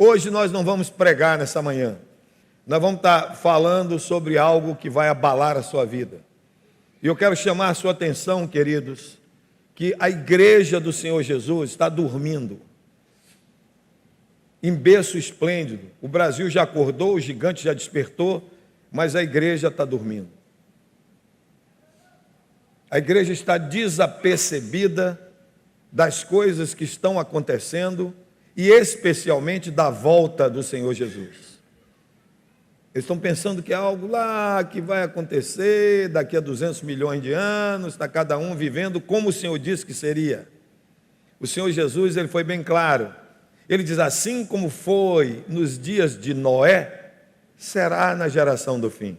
Hoje nós não vamos pregar nessa manhã. Nós vamos estar falando sobre algo que vai abalar a sua vida. E eu quero chamar a sua atenção, queridos, que a igreja do Senhor Jesus está dormindo em berço esplêndido. O Brasil já acordou, o gigante já despertou, mas a igreja está dormindo. A igreja está desapercebida das coisas que estão acontecendo e especialmente da volta do Senhor Jesus. Eles estão pensando que é algo lá que vai acontecer daqui a 200 milhões de anos, está cada um vivendo como o Senhor disse que seria. O Senhor Jesus, ele foi bem claro. Ele diz, assim como foi nos dias de Noé, será na geração do fim.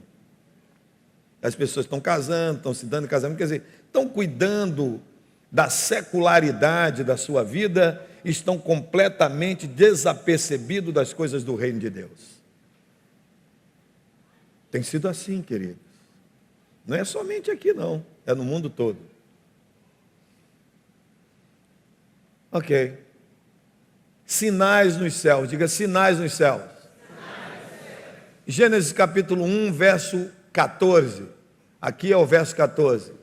As pessoas estão casando, estão se dando em casamento, quer dizer, estão cuidando da secularidade da sua vida, estão completamente desapercebidos das coisas do reino de Deus. Tem sido assim, queridos. Não é somente aqui, não. É no mundo todo. Ok. Sinais nos céus. Diga, sinais nos céus. Gênesis capítulo 1, verso 14. Aqui é o verso 14.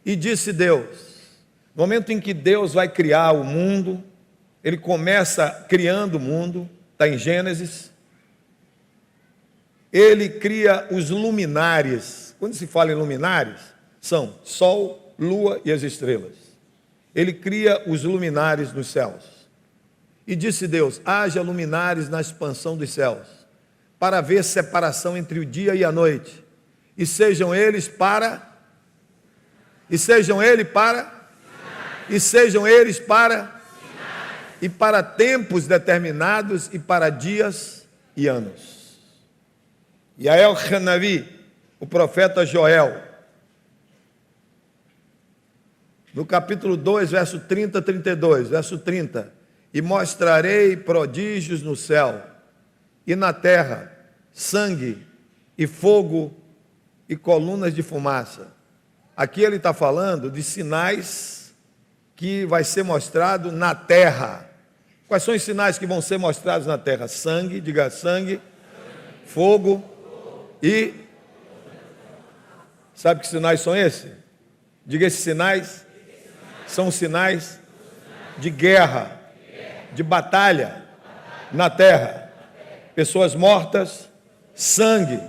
E disse Deus, no momento em que Deus vai criar o mundo, ele começa criando o mundo, está em Gênesis. Ele cria os luminares. Quando se fala em luminares, são sol, lua e as estrelas. Ele cria os luminares nos céus. E disse Deus, haja luminares na expansão dos céus, para haver separação entre o dia e a noite, e sejam eles para e para tempos determinados e para dias e anos. Yael Hanavi, o profeta Joel, no capítulo 2, verso 30 a 32, verso 30, e mostrarei prodígios no céu e na terra, sangue e fogo e colunas de fumaça. Aqui ele está falando de sinais que vai ser mostrado na terra. Quais são os sinais que vão ser mostrados na terra? Sangue, diga sangue, fogo e... Sabe que sinais são esses? Diga, esses sinais são sinais de guerra, de batalha na terra. Pessoas mortas, sangue,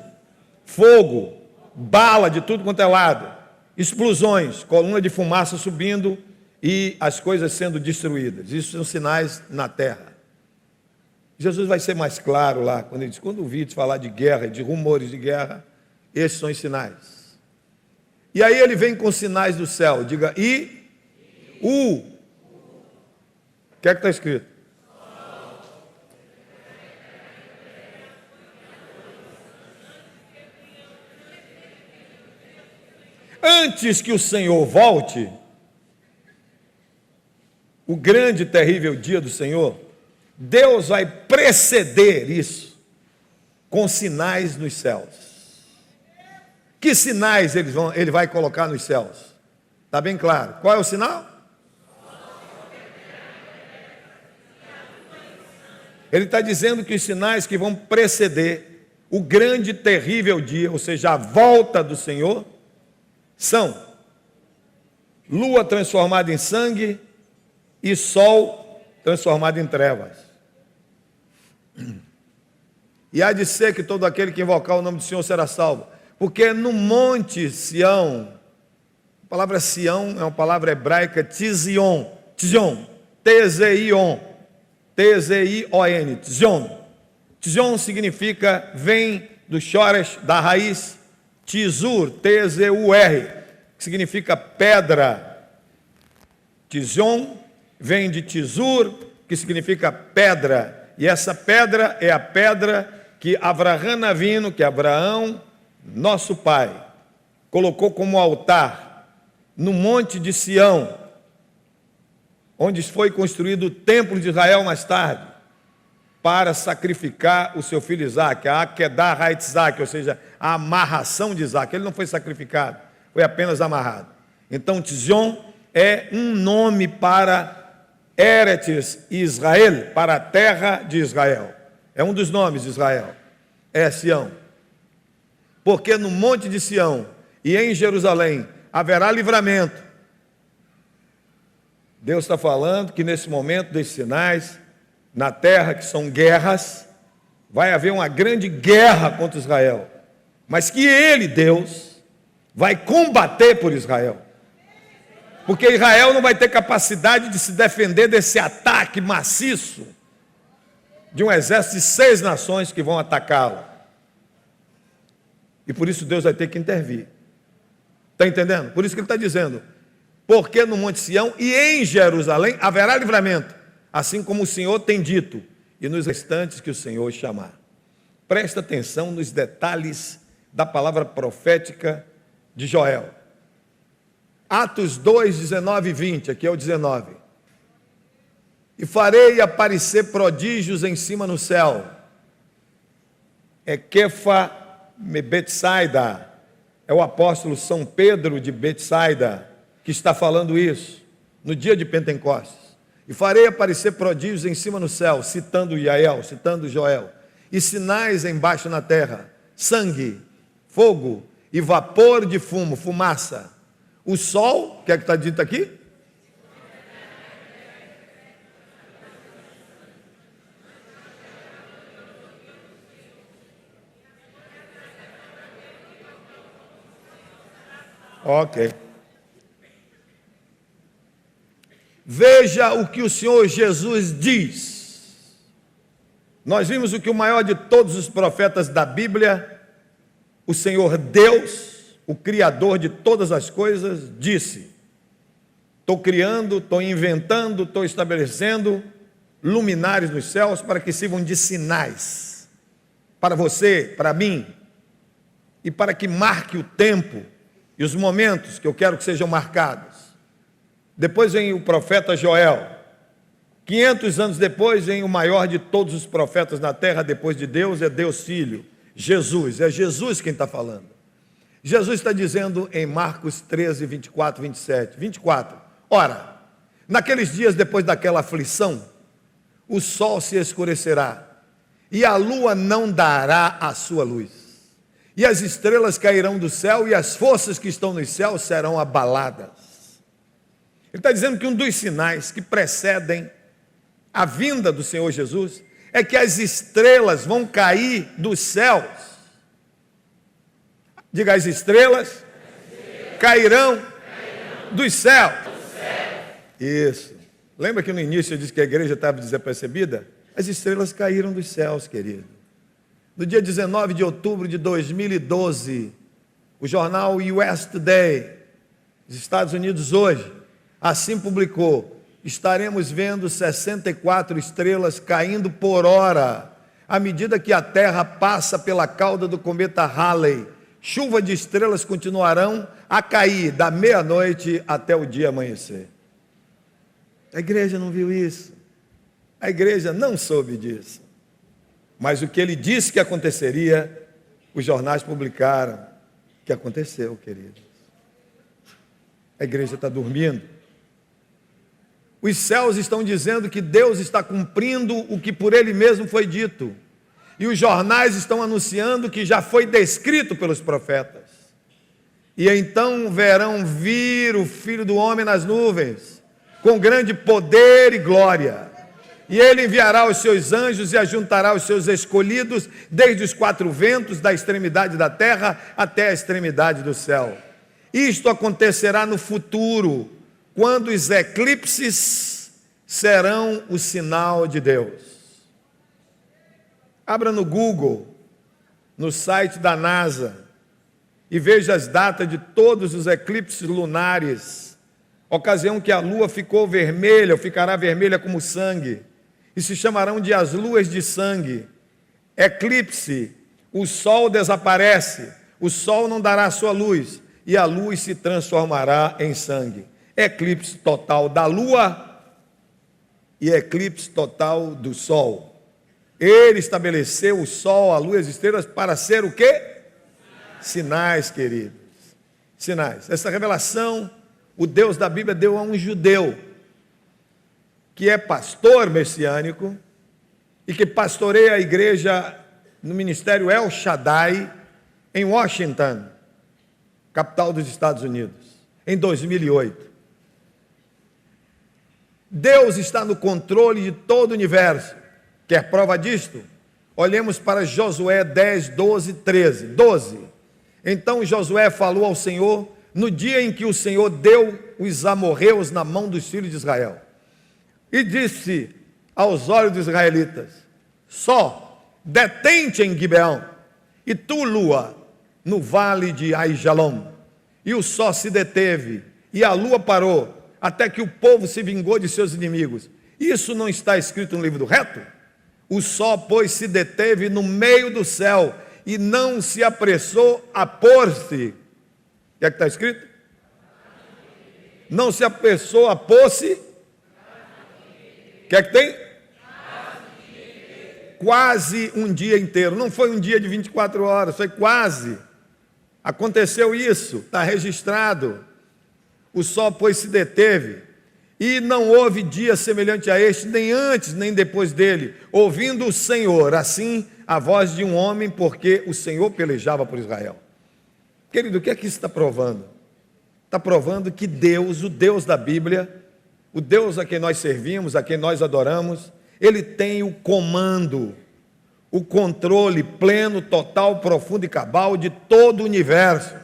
fogo, bala de tudo quanto é lado, explosões, coluna de fumaça subindo e as coisas sendo destruídas. Isso são sinais na terra. Jesus vai ser mais claro lá, quando ele diz, quando ouvi falar de guerra, de rumores de guerra, esses são os sinais. E aí ele vem com sinais do céu, diga, o que é que está escrito? Antes que o Senhor volte, o grande e terrível dia do Senhor, Deus vai preceder isso com sinais nos céus. Que sinais ele vai colocar nos céus? Está bem claro. Qual é o sinal? Ele está dizendo que os sinais que vão preceder o grande e terrível dia, ou seja, a volta do Senhor, são lua transformada em sangue e sol transformado em trevas. E há de ser que todo aquele que invocar o nome do Senhor será salvo. Porque no monte Sião, a palavra Sião é uma palavra hebraica, Tzion, T-Z-I-O-N, Tzion. Tzion significa, vem do Shoresh, da raiz, Tzur, T-Z-U-R, que significa pedra. Tzion vem de Tzur, que significa pedra. E essa pedra é a pedra que Avraham Avinu, que é Abraão, nosso pai, colocou como altar no monte de Sião, onde foi construído o templo de Israel mais tarde, para sacrificar o seu filho Isaque, a Akedah Haitzak, ou seja, a amarração de Isaque. Ele não foi sacrificado, foi apenas amarrado. Então, Tzion é um nome para Eretz Israel, para a terra de Israel. É um dos nomes de Israel. É Sião. Porque no monte de Sião e em Jerusalém haverá livramento. Deus está falando que nesse momento desses sinais, na terra que são guerras, vai haver uma grande guerra contra Israel. Mas que Ele, Deus, vai combater por Israel. Porque Israel não vai ter capacidade de se defender desse ataque maciço de um exército de 6 nações que vão atacá-la. E por isso Deus vai ter que intervir. Está entendendo? Por isso que ele está dizendo, porque no Monte Sião e em Jerusalém haverá livramento, assim como o Senhor tem dito, e nos restantes que o Senhor chamar. Presta atenção nos detalhes da palavra profética de Joel. Atos 2, 19 e 20, aqui é o 19. E farei aparecer prodígios em cima no céu. Equefa Betsaida, é o apóstolo São Pedro de Betsaida que está falando isso, no dia de Pentecostes. E farei aparecer prodígios em cima no céu, citando Iael, citando Joel, e sinais embaixo na terra, sangue, fogo e vapor de fumo, fumaça. O sol, o que é que está dito aqui? Ok. Veja o que o Senhor Jesus diz. Nós vimos o que o maior de todos os profetas da Bíblia, o Senhor Deus, o Criador de todas as coisas, disse: estou criando, estou inventando, estou estabelecendo luminares nos céus para que sirvam de sinais para você, para mim, e para que marque o tempo e os momentos que eu quero que sejam marcados. Depois vem o profeta Joel. 500 anos depois vem o maior de todos os profetas na terra, depois de Deus, é Deus Filho, Jesus. É Jesus quem está falando. Jesus está dizendo em Marcos 13, 24, 27. 24. Ora, naqueles dias depois daquela aflição, o sol se escurecerá, e a lua não dará a sua luz, e as estrelas cairão do céu, e as forças que estão nos céus serão abaladas. Ele está dizendo que um dos sinais que precedem a vinda do Senhor Jesus é que as estrelas vão cair dos céus. Diga, as estrelas cairão dos céus. Isso. Lembra que no início eu disse que a igreja estava desapercebida? As estrelas caíram dos céus, querido. No dia 19 de outubro de 2012, o jornal US Today, dos Estados Unidos hoje, assim publicou: estaremos vendo 64 estrelas caindo por hora, à medida que a Terra passa pela cauda do cometa Halley. Chuva de estrelas continuarão a cair da meia-noite até o dia amanhecer. A igreja não viu isso. A igreja não soube disso. Mas o que ele disse que aconteceria, os jornais publicaram que aconteceu, queridos. A igreja está dormindo. Os céus estão dizendo que Deus está cumprindo o que por Ele mesmo foi dito. E os jornais estão anunciando que já foi descrito pelos profetas. E então verão vir o Filho do Homem nas nuvens, com grande poder e glória. E Ele enviará os seus anjos e ajuntará os seus escolhidos, desde os 4 ventos, da extremidade da terra até a extremidade do céu. Isto acontecerá no futuro, quando os eclipses serão o sinal de Deus. Abra no Google, no site da NASA, e veja as datas de todos os eclipses lunares, ocasião que a lua ficou vermelha, ou ficará vermelha como sangue, e se chamarão de as luas de sangue. Eclipse, o sol desaparece, o sol não dará sua luz, e a luz se transformará em sangue. Eclipse total da lua e eclipse total do sol. Ele estabeleceu o sol, a lua e as estrelas para ser o quê? Sinais, queridos. Sinais. Essa revelação, o Deus da Bíblia deu a um judeu que é pastor messiânico e que pastoreia a igreja no ministério El Shaddai, em Washington, capital dos Estados Unidos, em 2008. Deus está no controle de todo o universo. Quer prova disto? Olhemos para Josué 10, 12, 13. 12. Então Josué falou ao Senhor no dia em que o Senhor deu os amorreus na mão dos filhos de Israel. E disse aos olhos dos israelitas: só detente em Gibeão, e tu, lua, no vale de Aijalon. E o sol se deteve, e a lua parou, até que o povo se vingou de seus inimigos. Isso não está escrito no livro do reto? O sol, pois, se deteve no meio do céu, e não se apressou a pôr-se. O que é que está escrito? Não se apressou a pôr-se. O que é que tem? Quase um dia inteiro. Não foi um dia de 24 horas, foi quase. Aconteceu isso, está registrado. O sol, pois, se deteve, e não houve dia semelhante a este, nem antes, nem depois dele, ouvindo o Senhor, assim, a voz de um homem, porque o Senhor pelejava por Israel. Querido, o que é que isso está provando? Está provando que Deus, o Deus da Bíblia, o Deus a quem nós servimos, a quem nós adoramos, Ele tem o comando, o controle pleno, total, profundo e cabal de todo o universo.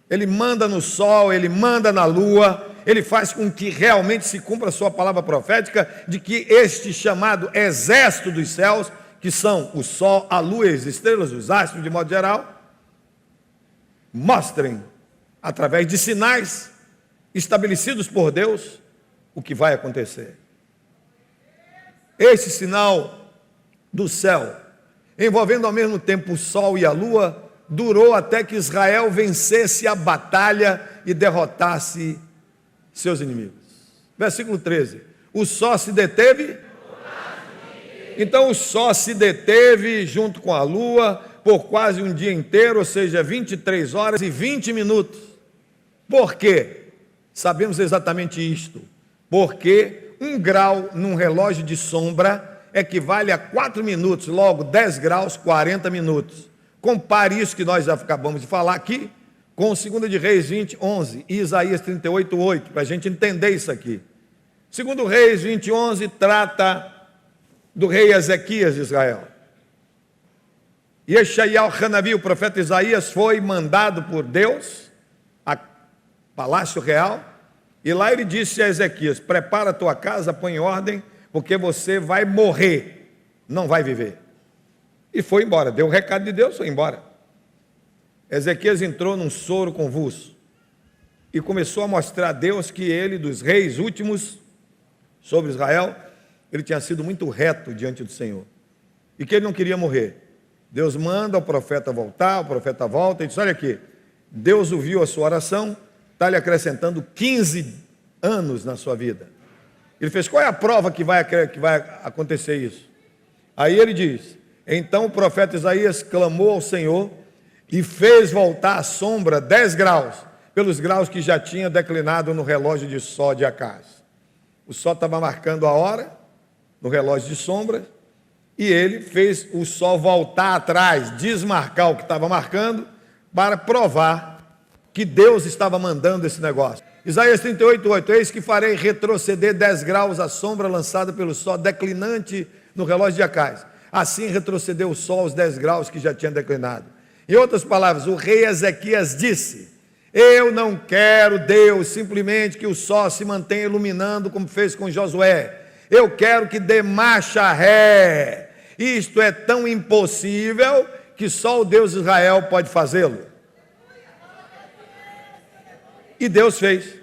Ele manda no sol, Ele manda na lua, Ele faz com que realmente se cumpra a sua palavra profética, de que este chamado exército dos céus, que são o sol, a lua e as estrelas, os astros de modo geral, mostrem, através de sinais estabelecidos por Deus, o que vai acontecer. Este sinal do céu, envolvendo ao mesmo tempo o sol e a lua, durou até que Israel vencesse a batalha e derrotasse seus inimigos. Versículo 13. O sol se deteve. Então o sol se deteve junto com a lua por quase um dia inteiro, ou seja, 23 horas e 20 minutos. Por quê? Sabemos exatamente isto. Porque 1 grau num relógio de sombra equivale a 4 minutos, logo 10 graus, 40 minutos. Compare isso que nós já acabamos de falar aqui com 2 de Reis 20, 11 e Isaías 38, 8, para a gente entender isso aqui. 2 Reis 20, 11 trata do rei Ezequias de Israel. E Yeshayahu Hanavi, o profeta Isaías, foi mandado por Deus a palácio real, e lá ele disse a Ezequias: prepara a tua casa, põe em ordem, porque você vai morrer, não vai viver. E foi embora, deu o recado de Deus, foi embora. Ezequias entrou num soro convulso e começou a mostrar a Deus que ele, dos reis últimos sobre Israel, ele tinha sido muito reto diante do Senhor e que ele não queria morrer. Deus manda o profeta voltar, o profeta volta e diz: olha aqui, Deus ouviu a sua oração, está lhe acrescentando 15 anos na sua vida. Ele fez: qual é a prova que vai acontecer isso? Aí ele diz: então o profeta Isaías clamou ao Senhor e fez voltar a sombra 10 graus, pelos graus que já tinha declinado no relógio de sol de Acaz. O sol estava marcando a hora no relógio de sombra, e ele fez o sol voltar atrás, desmarcar o que estava marcando, para provar que Deus estava mandando esse negócio. Isaías 38, 8, eis que farei retroceder 10 graus a sombra lançada pelo sol declinante no relógio de Acaz. Assim retrocedeu o sol aos 10 graus que já tinha declinado. Em outras palavras, o rei Ezequias disse: eu não quero, Deus, simplesmente que o sol se mantenha iluminando como fez com Josué. Eu quero que dê marcha ré. Isto é tão impossível que só o Deus de Israel pode fazê-lo. E Deus fez.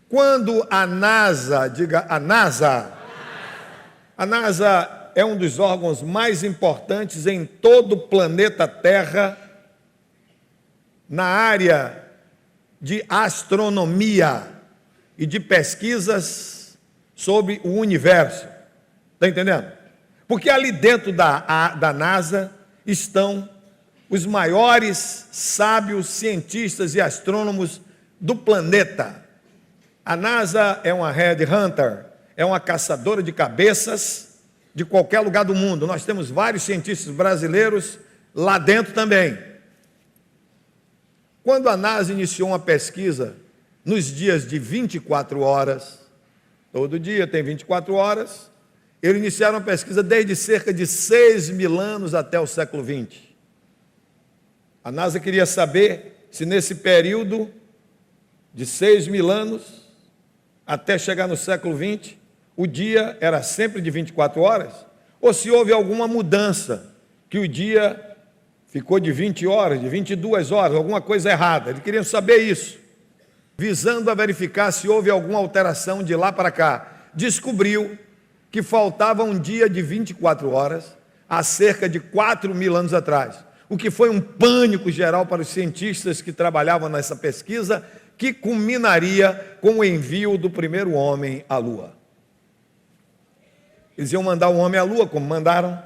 Quando a NASA, diga a NASA é um dos órgãos mais importantes em todo o planeta Terra na área de astronomia e de pesquisas sobre o universo. Está entendendo? Porque ali dentro da NASA estão os maiores sábios cientistas e astrônomos do planeta. A NASA é uma headhunter, é uma caçadora de cabeças de qualquer lugar do mundo. Nós temos vários cientistas brasileiros lá dentro também. Quando a NASA iniciou uma pesquisa nos dias de 24 horas, todo dia tem 24 horas, eles iniciaram a pesquisa desde cerca de 6.000 anos até o século XX. A NASA queria saber se nesse período de 6.000 anos até chegar no século XX, o dia era sempre de 24 horas, ou se houve alguma mudança, que o dia ficou de 20 horas, de 22 horas, alguma coisa errada. Eles queriam saber isso, visando a verificar se houve alguma alteração de lá para cá. Descobriu que faltava um dia de 24 horas há cerca de 4.000 anos atrás, o que foi um pânico geral para os cientistas que trabalhavam nessa pesquisa, que culminaria com o envio do primeiro homem à Lua. Eles iam mandar um homem à Lua, como mandaram,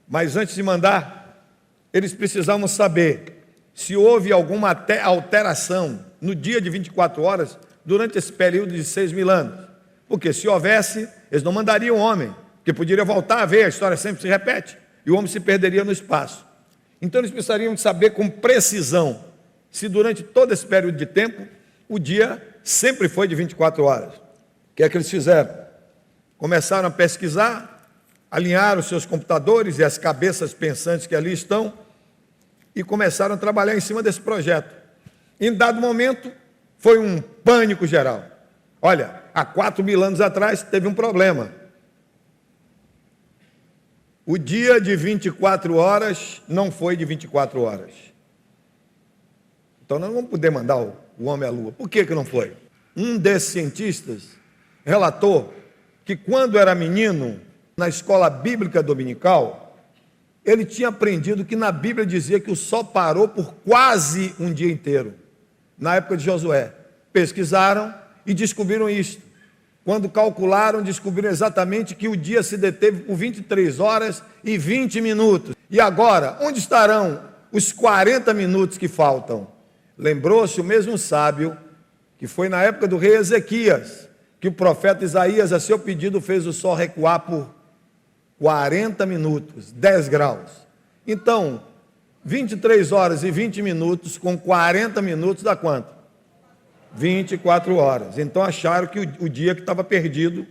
mas antes de mandar, eles precisavam saber se houve alguma alteração no dia de 24 horas durante esse período de 6.000 anos. Porque se houvesse, eles não mandariam o homem, porque poderia voltar a ver, a história sempre se repete, e o homem se perderia no espaço. Então eles precisariam de saber com precisão se durante todo esse período de tempo o dia sempre foi de 24 horas. O que é que eles fizeram? Começaram a pesquisar, alinharam os seus computadores e as cabeças pensantes que ali estão e começaram a trabalhar em cima desse projeto. Em dado momento, foi um pânico geral. Olha, há 4.000 anos atrás teve um problema. O dia de 24 horas não foi de 24 horas. Então nós não vamos poder mandar o homem à Lua. Por que não foi? Um desses cientistas relatou que quando era menino, na escola bíblica dominical, ele tinha aprendido que na Bíblia dizia que o sol parou por quase um dia inteiro, na época de Josué. Pesquisaram e descobriram isso. Quando calcularam, descobriram exatamente que o dia se deteve por 23 horas e 20 minutos. E agora, onde estarão os 40 minutos que faltam? Lembrou-se o mesmo sábio, que foi na época do rei Ezequias, que o profeta Isaías, a seu pedido, fez o sol recuar por 40 minutos, 10 graus. Então, 23 horas e 20 minutos com 40 minutos dá quanto? 24 horas. Então acharam que o dia que estava perdido,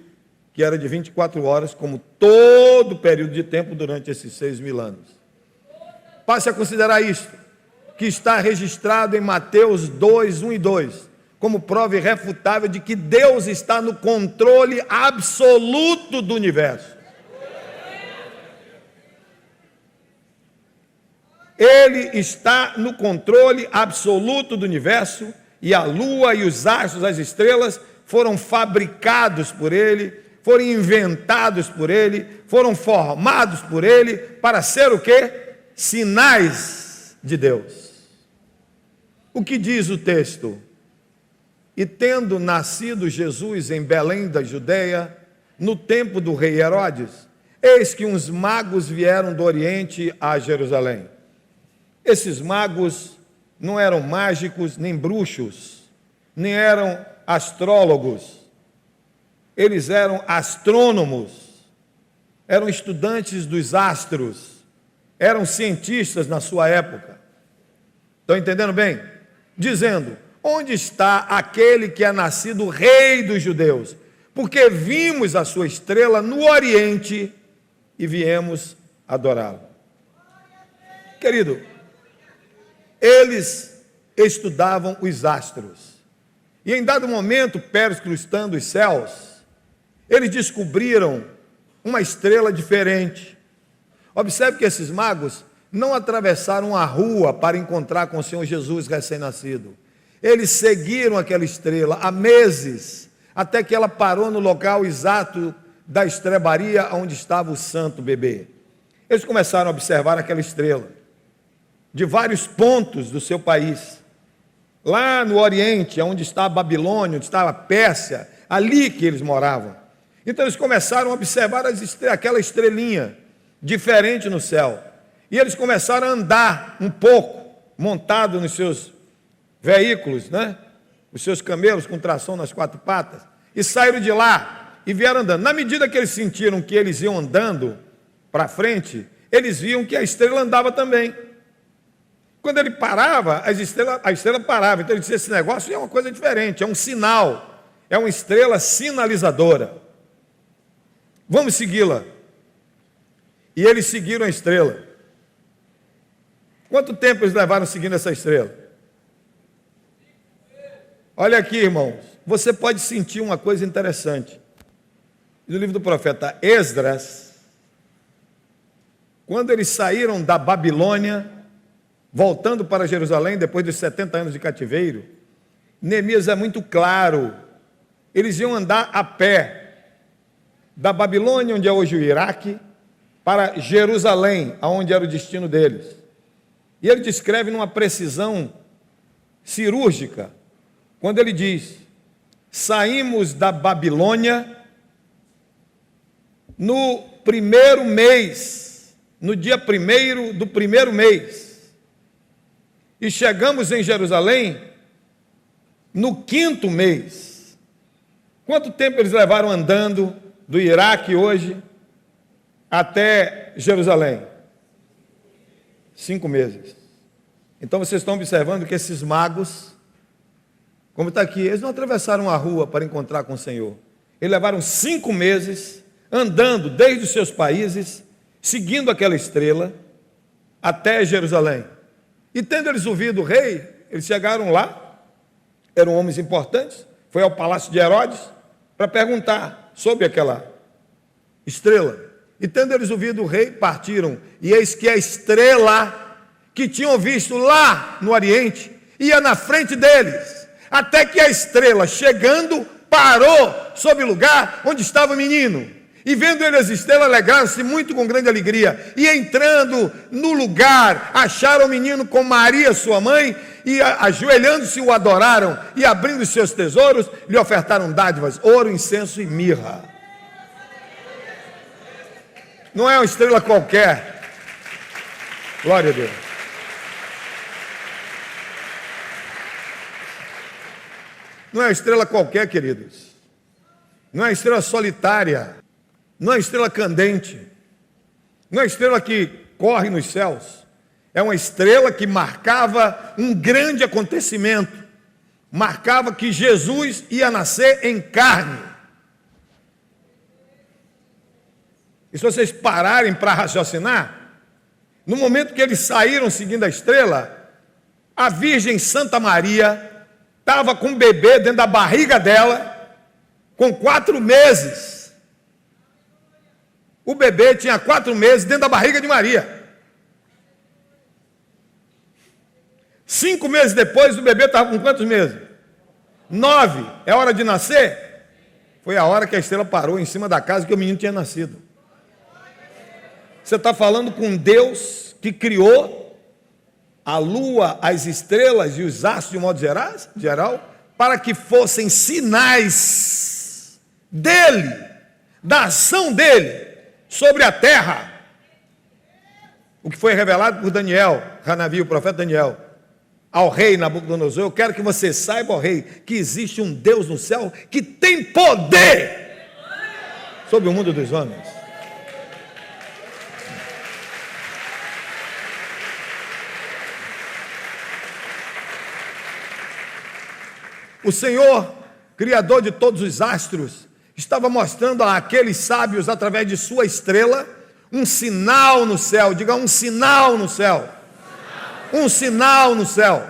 que era de 24 horas, como todo o período de tempo durante esses 6.000 anos. Passe a considerar isto, que está registrado em Mateus 2, 1 e 2, como prova irrefutável de que Deus está no controle absoluto do universo. Ele está no controle absoluto do universo, e a lua e os astros, as estrelas, foram fabricados por ele, foram inventados por ele, foram formados por ele, para ser o quê? Sinais de Deus. O que diz o texto? E tendo nascido Jesus em Belém da Judeia, no tempo do rei Herodes, eis que uns magos vieram do Oriente a Jerusalém. Esses magos não eram mágicos, nem bruxos, nem eram astrólogos. Eles eram astrônomos, eram estudantes dos astros, eram cientistas na sua época. Estão entendendo bem? Dizendo: onde está aquele que é nascido rei dos judeus? Porque vimos a sua estrela no Oriente e viemos adorá-lo. Querido, eles estudavam os astros. E em dado momento, perscrutando os céus, eles descobriram uma estrela diferente. Observe que esses magos não atravessaram a rua para encontrar com o Senhor Jesus recém-nascido. Eles seguiram aquela estrela há meses, até que ela parou no local exato da estrebaria onde estava o santo bebê. Eles começaram a observar aquela estrela de vários pontos do seu país. Lá no Oriente, onde está a Babilônia, onde estava a Pérsia, ali que eles moravam. Então eles começaram a observar aquela estrelinha diferente no céu. E eles começaram a andar um pouco, montado nos seus veículos, né? os seus camelos com tração nas 4 patas, e saíram de lá e vieram andando. Na medida que eles sentiram que eles iam andando para frente, eles viam que a estrela andava também. Quando ele parava, a estrela parava. Então ele disse: esse negócio é uma coisa diferente, é um sinal, é uma estrela sinalizadora. Vamos segui-la. E eles seguiram a estrela. Quanto tempo eles levaram seguindo essa estrela? Olha aqui, irmãos, você pode sentir uma coisa interessante. No livro do profeta Esdras, quando eles saíram da Babilônia, voltando para Jerusalém, depois dos 70 anos de cativeiro, Neemias é muito claro, eles iam andar a pé, da Babilônia, onde é hoje o Iraque, para Jerusalém, aonde era o destino deles. E ele descreve numa precisão cirúrgica, quando ele diz: saímos da Babilônia no primeiro mês, no dia 1º do primeiro mês, e chegamos em Jerusalém no 5º mês. Quanto tempo eles levaram andando do Iraque hoje até Jerusalém? 5 meses. Então vocês estão observando que esses magos, como está aqui, eles não atravessaram a rua para encontrar com o Senhor. Eles levaram 5 meses andando desde os seus países, seguindo aquela estrela, até Jerusalém. E tendo eles ouvido o rei, eles chegaram lá, eram homens importantes, foi ao palácio de Herodes para perguntar sobre aquela estrela. E tendo eles ouvido o rei, partiram. E eis que a estrela que tinham visto lá no Oriente ia na frente deles, até que a estrela, chegando, parou sobre o lugar onde estava o menino. E vendo eles as estrelas, alegraram-se muito com grande alegria. E entrando no lugar, acharam o menino com Maria, sua mãe, e ajoelhando-se o adoraram, e abrindo os seus tesouros, lhe ofertaram dádivas, ouro, incenso e mirra. Não é uma estrela qualquer. Glória a Deus. Não é uma estrela qualquer, queridos. Não é uma estrela solitária. Não é uma estrela candente. Não é uma estrela que corre nos céus. É uma estrela que marcava um grande acontecimento. Marcava que Jesus ia nascer em carne. E se vocês pararem para raciocinar, no momento que eles saíram seguindo a estrela, a Virgem Santa Maria estava com um bebê dentro da barriga dela, com 4 meses. O bebê tinha 4 meses dentro da barriga de Maria. 5 meses depois, o bebê estava com quantos meses? 9. É hora de nascer? Foi a hora que a estrela parou em cima da casa que o menino tinha nascido. Você está falando com Deus que criou a lua, as estrelas e os astros de modo geral, para que fossem sinais dele, da ação dele sobre a terra. O que foi revelado por Daniel, Hanavi, o profeta Daniel, ao rei Nabucodonosor: eu quero que você saiba, ó rei, que existe um Deus no céu que tem poder sobre o mundo dos homens. O Senhor, Criador de todos os astros, estava mostrando àqueles sábios, através de sua estrela, um sinal no céu. Diga: um sinal no céu. Um sinal no céu.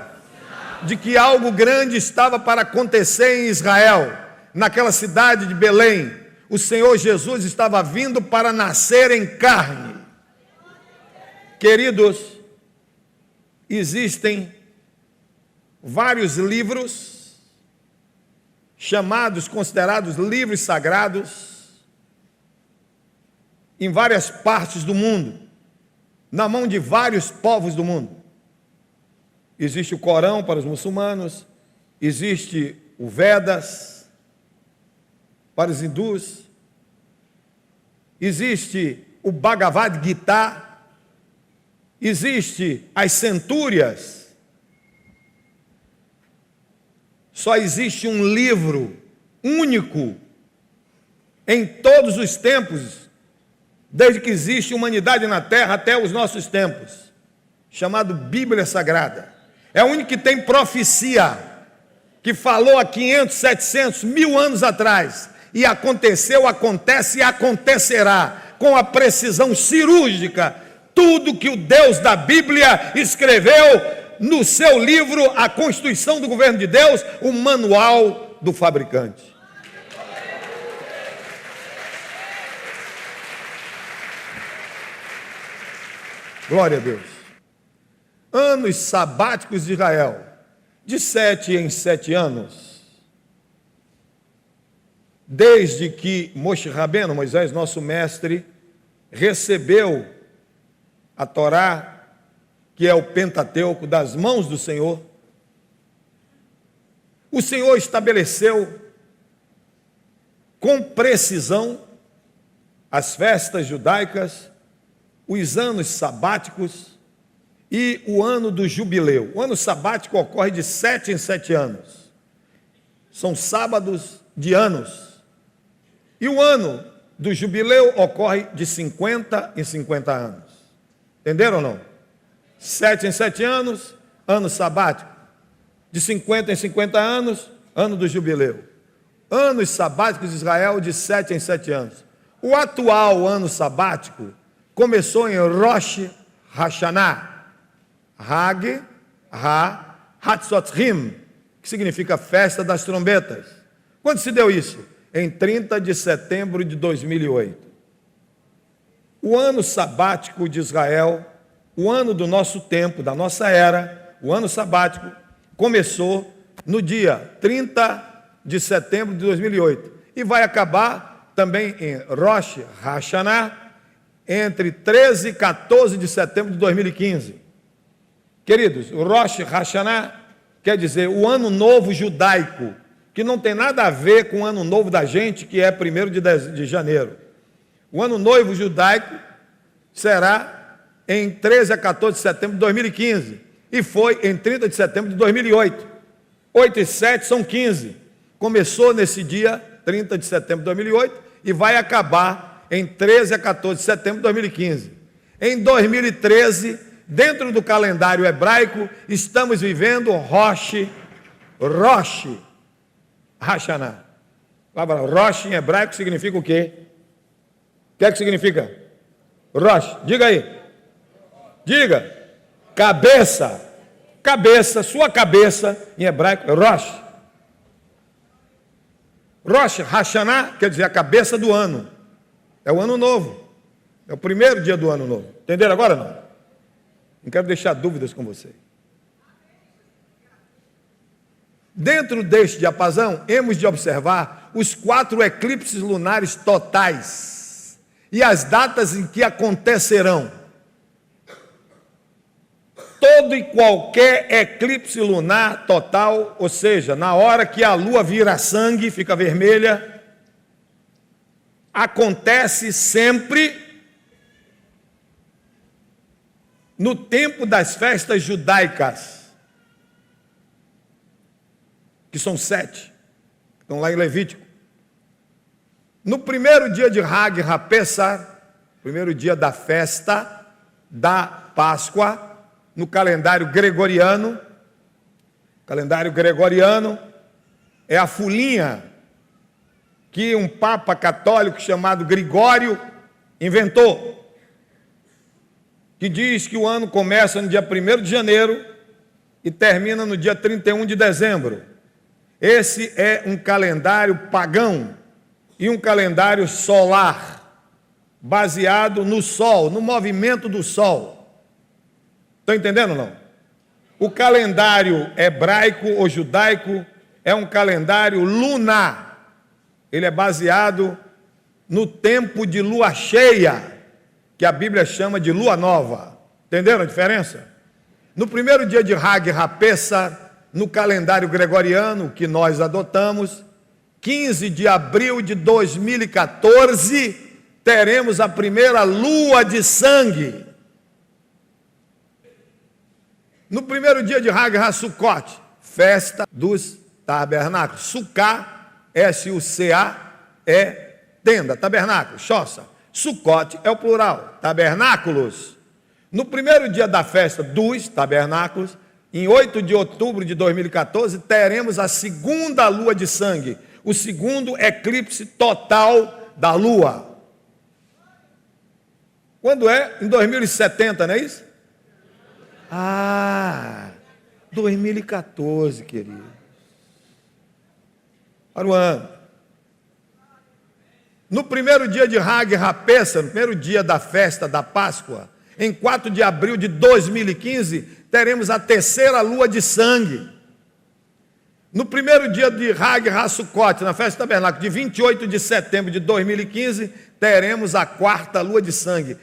De que algo grande estava para acontecer em Israel, naquela cidade de Belém. O Senhor Jesus estava vindo para nascer em carne. Queridos, existem vários livros chamados, considerados livros sagrados, em várias partes do mundo, na mão de vários povos do mundo. Existe o Corão para os muçulmanos, existe o Vedas para os hindus, existe o Bhagavad Gita, existe as centúrias. Só existe um livro único em todos os tempos, desde que existe humanidade na Terra até os nossos tempos, chamado Bíblia Sagrada. É o único que tem profecia, que falou há 500, 700, 1000 anos atrás, e aconteceu, acontece e acontecerá, com a precisão cirúrgica, tudo que o Deus da Bíblia escreveu no seu livro, A Constituição do Governo de Deus, o Manual do Fabricante. Glória a Deus. Anos sabáticos de Israel, de 7 em 7 anos, desde que Moshe Rabbeinu, Moisés, nosso mestre, recebeu a Torá, que é o Pentateuco, das mãos do Senhor, o Senhor estabeleceu com precisão as festas judaicas, os anos sabáticos e o ano do jubileu. O ano sabático ocorre de 7 em 7 anos. São sábados de anos. E o ano do jubileu ocorre de 50 em 50 anos. Entenderam ou não? 7 em 7 anos, ano sabático. De 50 em 50 anos, ano do jubileu. Anos sabáticos de Israel de 7 em 7 anos. O atual ano sabático começou em Rosh Hashanah, Hag Ha-Hatzotzrim, que significa festa das trombetas. Quando se deu isso? Em 30 de setembro de 2008. O ano sabático de Israel, o ano do nosso tempo, da nossa era, o ano sabático, começou no dia 30 de setembro de 2008 e vai acabar também em Rosh Hashanah, entre 13 e 14 de setembro de 2015. Queridos, o Rosh Hashanah quer dizer o ano novo judaico, que não tem nada a ver com o ano novo da gente, que é 1º de janeiro. O ano novo judaico será em 13 a 14 de setembro de 2015, e foi em 30 de setembro de 2008. 8 e 7 são 15. Começou nesse dia, 30 de setembro de 2008, e vai acabar em 13 a 14 de setembro de 2015. Em 2013, dentro do calendário hebraico, estamos vivendo Rosh Hashanah. Rosh em hebraico significa o quê? O que é que significa? Rosh, diga aí. Diga. Cabeça. Cabeça, sua cabeça, em hebraico, Rosh. Rosh Hashanah quer dizer a cabeça do ano. É o ano novo. É o primeiro dia do ano novo. Entenderam agora não? Não quero deixar dúvidas com vocês. Dentro deste diapasão, hemos de observar os 4 eclipses lunares totais e as datas em que acontecerão. Todo e qualquer eclipse lunar total, ou seja, na hora que a lua vira sangue, fica vermelha, acontece sempre no tempo das festas judaicas, que são 7, estão lá em Levítico. No primeiro dia de Hag HaPessah, primeiro dia da festa da Páscoa, no calendário gregoriano. Calendário gregoriano é a folhinha que um papa católico chamado Gregório inventou, que diz que o ano começa no dia 1º de janeiro e termina no dia 31 de dezembro. Esse é um calendário pagão e um calendário solar, baseado no sol, no movimento do sol. Estão entendendo ou não? O calendário hebraico ou judaico é um calendário lunar. Ele é baseado no tempo de lua cheia, que a Bíblia chama de lua nova. Entenderam a diferença? No primeiro dia de Hag HaPessah, no calendário gregoriano que nós adotamos, 15 de abril de 2014, teremos a primeira lua de sangue. No primeiro dia de Hag HaSukkot, festa dos tabernáculo. Sucá, S-U-C-A, é tenda, tabernáculo, choça. Sucote é o plural, tabernáculos. No primeiro dia da festa dos tabernáculos, em 8 de outubro de 2014, teremos a segunda lua de sangue, o segundo eclipse total da lua. Quando é? Em 2070, não é isso? 2014, querido. Para o ano. No primeiro dia de Hag Rapessa, no primeiro dia da festa da Páscoa, em 4 de abril de 2015, teremos a terceira lua de sangue. No primeiro dia de Hag HaSukkot, na festa do tabernáculo, de 28 de setembro de 2015, teremos a quarta lua de sangue.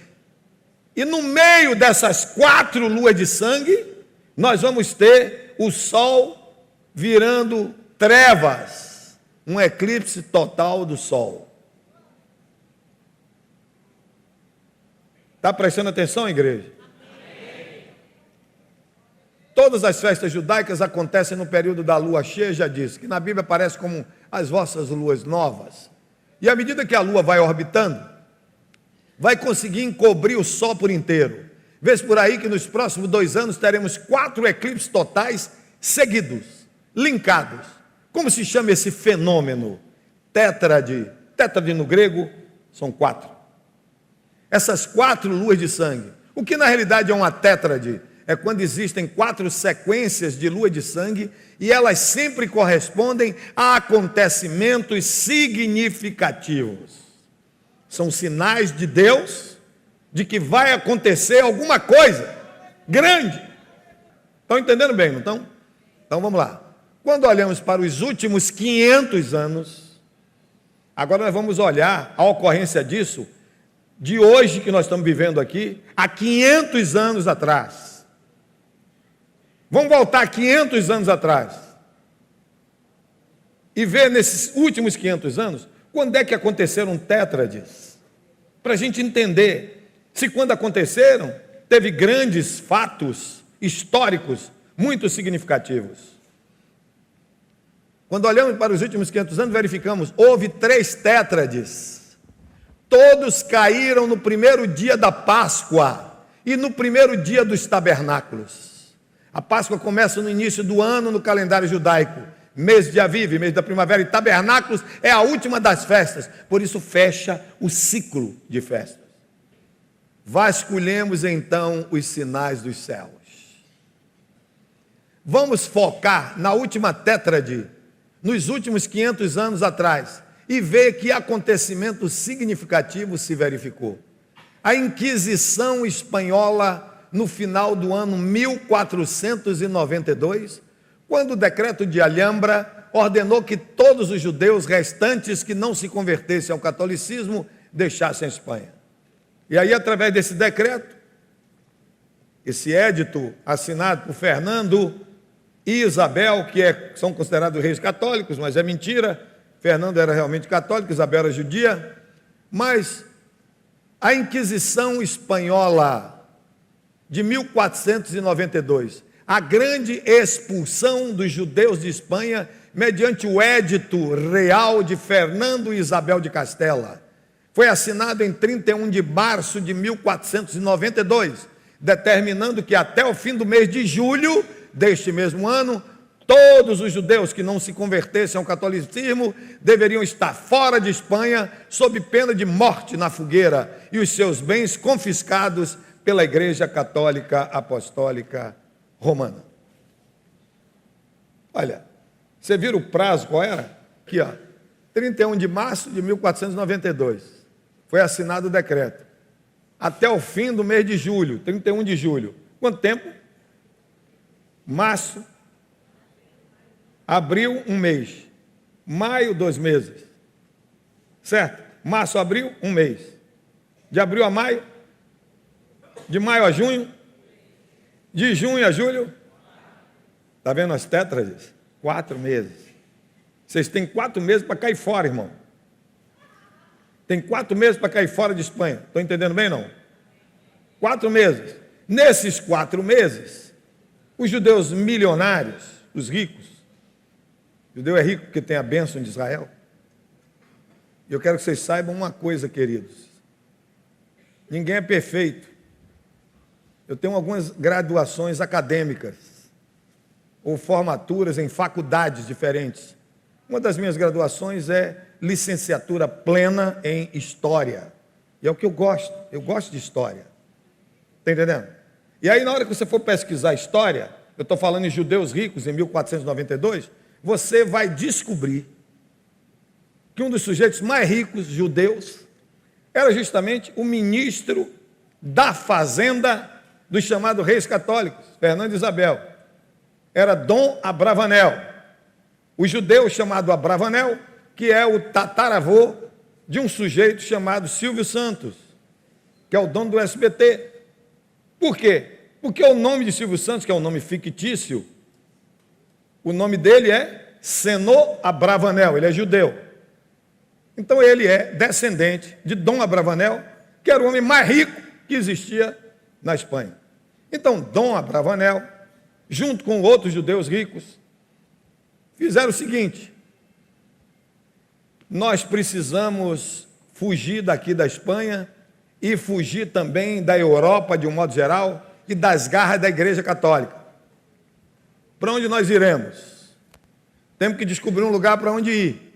E no meio dessas 4 luas de sangue, nós vamos ter o sol virando trevas, um eclipse total do sol. Está prestando atenção, igreja? Amém. Todas as festas judaicas acontecem no período da lua cheia, já disse, que na Bíblia aparece como as vossas luas novas. E à medida que a lua vai orbitando, vai conseguir encobrir o sol por inteiro. Vê-se por aí que nos próximos 2 anos teremos 4 eclipses totais seguidos, linkados. Como se chama esse fenômeno? Tétrade. Tétrade no grego são 4. Essas 4 luas de sangue. O que na realidade é uma tétrade? É quando existem 4 sequências de lua de sangue e elas sempre correspondem a acontecimentos significativos. São sinais de Deus de que vai acontecer alguma coisa grande. Estão entendendo bem, não estão? Então vamos lá. Quando olhamos para os últimos 500 anos, agora nós vamos olhar a ocorrência disso de hoje que nós estamos vivendo aqui, há 500 anos atrás. Vamos voltar 500 anos atrás e ver nesses últimos 500 anos, quando é que aconteceram tétrades, para a gente entender se quando aconteceram, teve grandes fatos históricos muito significativos. Quando olhamos para os últimos 500 anos, verificamos, houve 3 tétrades. Todos caíram no primeiro dia da Páscoa e no primeiro dia dos tabernáculos. A Páscoa começa no início do ano no calendário judaico, mês de Aviv, mês da primavera, e tabernáculos é a última das festas, por isso fecha o ciclo de festas. Vasculhemos então os sinais dos céus. Vamos focar na última tétrade, nos últimos 500 anos atrás, e ver que acontecimento significativo se verificou. A Inquisição Espanhola, no final do ano 1492, quando o decreto de Alhambra ordenou que todos os judeus restantes que não se convertessem ao catolicismo deixassem a Espanha. E aí, através desse decreto, esse édito assinado por Fernando e Isabel, que são considerados reis católicos, mas é mentira. Fernando era realmente católico, Isabel era judia, mas a Inquisição Espanhola de 1492, a grande expulsão dos judeus de Espanha, mediante o édito real de Fernando e Isabel de Castela, foi assinado em 31 de março de 1492, determinando que até o fim do mês de julho deste mesmo ano, todos os judeus que não se convertessem ao catolicismo deveriam estar fora de Espanha, sob pena de morte na fogueira, e os seus bens confiscados pela Igreja Católica Apostólica Romana. Olha, você viu o prazo qual era? Aqui, ó, 31 de março de 1492, foi assinado o decreto. Até o fim do mês de julho, 31 de julho. Quanto tempo? Março, abril, 1 mês. Maio, 2 meses. Certo? Março, abril, 1 mês. De abril a maio. De maio a junho. De junho a julho. Está vendo as tétrades? 4 meses. Vocês têm 4 meses para cair fora, irmão. Tem 4 meses para cair fora de Espanha. Estão entendendo bem, não? 4 meses. Nesses 4 meses, os judeus milionários, os ricos, Judeu é rico porque tem a bênção de Israel. E eu quero que vocês saibam uma coisa, queridos. Ninguém é perfeito. Eu tenho algumas graduações acadêmicas, ou formaturas em faculdades diferentes. Uma das minhas graduações é licenciatura plena em História. E é o que eu gosto de História. Está entendendo? E aí, na hora que você for pesquisar História, eu estou falando em Judeus Ricos, em 1492, você vai descobrir que um dos sujeitos mais ricos judeus era justamente o ministro da fazenda dos chamados reis católicos, Fernando e Isabel. Era Dom Abravanel, o judeu chamado Abravanel, que é o tataravô de um sujeito chamado Silvio Santos, que é o dono do SBT. Por quê? Porque o nome de Silvio Santos, que é um nome fictício, o nome dele é Senor Abravanel, ele é judeu. Então ele é descendente de Dom Abravanel, que era o homem mais rico que existia na Espanha. Então Dom Abravanel, junto com outros judeus ricos, fizeram o seguinte: nós precisamos fugir daqui da Espanha e fugir também da Europa de um modo geral e das garras da Igreja Católica. Para onde nós iremos? Temos que descobrir um lugar para onde ir.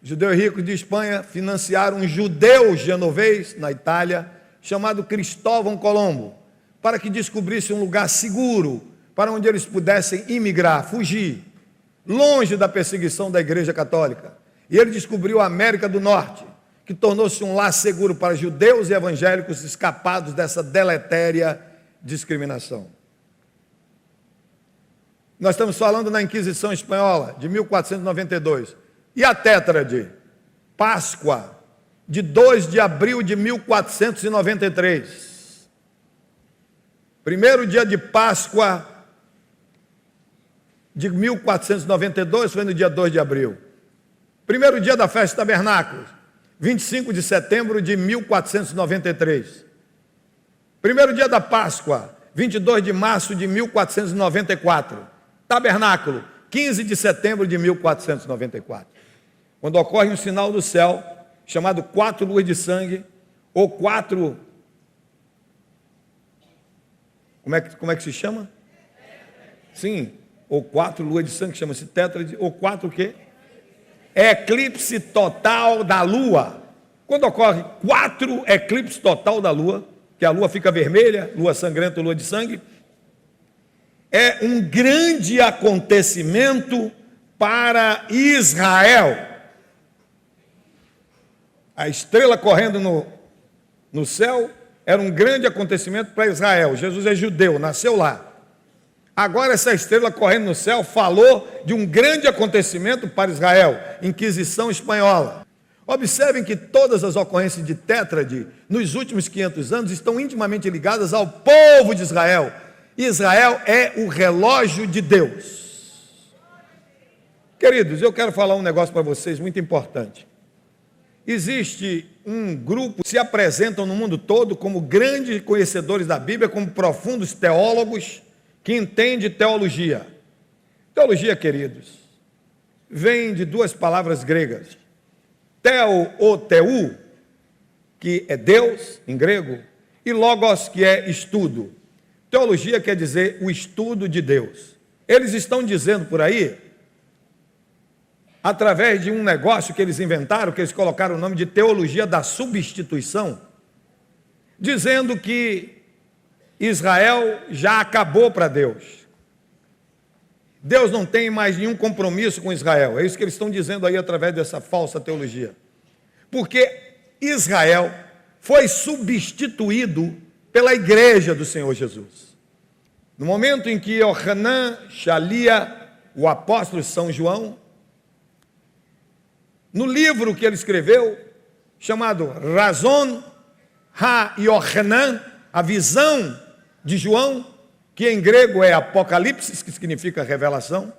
Judeus ricos de Espanha financiaram um judeu genovês na Itália, chamado Cristóvão Colombo, para que descobrisse um lugar seguro para onde eles pudessem imigrar, fugir, longe da perseguição da Igreja Católica. E ele descobriu a América do Norte, que tornou-se um lar seguro para judeus e evangélicos escapados dessa deletéria discriminação. Nós estamos falando na Inquisição Espanhola, de 1492. E a Tétrade, Páscoa, de 2 de abril de 1493. Primeiro dia de Páscoa de 1492 foi no dia 2 de abril. Primeiro dia da festa de tabernáculos, 25 de setembro de 1493. Primeiro dia da Páscoa, 22 de março de 1494. Tabernáculo, 15 de setembro de 1494. Quando ocorre um sinal do céu, chamado 4 luas de sangue, ou 4... Como é que se chama? Sim, ou 4 luas de sangue, chama-se tétrade, ou 4 o quê? Eclipse total da lua. Quando ocorre 4 eclipses total da lua, que a lua fica vermelha, lua sangrenta, lua de sangue, é um grande acontecimento para Israel. A estrela correndo no céu era um grande acontecimento para Israel. Jesus é judeu, nasceu lá. Agora essa estrela correndo no céu falou de um grande acontecimento para Israel, Inquisição Espanhola. Observem que todas as ocorrências de Tétrade nos últimos 500 anos estão intimamente ligadas ao povo de Israel. Israel é o relógio de Deus. Queridos, eu quero falar um negócio para vocês muito importante. Existe um grupo que se apresentam no mundo todo como grandes conhecedores da Bíblia, como profundos teólogos que entendem teologia. Teologia, queridos, vem de duas palavras gregas. Theo ou teu, que é Deus, em grego, e logos, que é estudo. Teologia quer dizer o estudo de Deus. Eles estão dizendo por aí, através de um negócio que eles inventaram, que eles colocaram o nome de teologia da substituição, dizendo que Israel já acabou para Deus. Deus não tem mais nenhum compromisso com Israel. É isso que eles estão dizendo aí através dessa falsa teologia. Porque Israel foi substituído pela igreja do Senhor Jesus. No momento em que Yohanan Shalia, o apóstolo São João, no livro que ele escreveu, chamado Razon Ha-Yohanan, a visão de João, que em grego é Apocalipse, que significa revelação,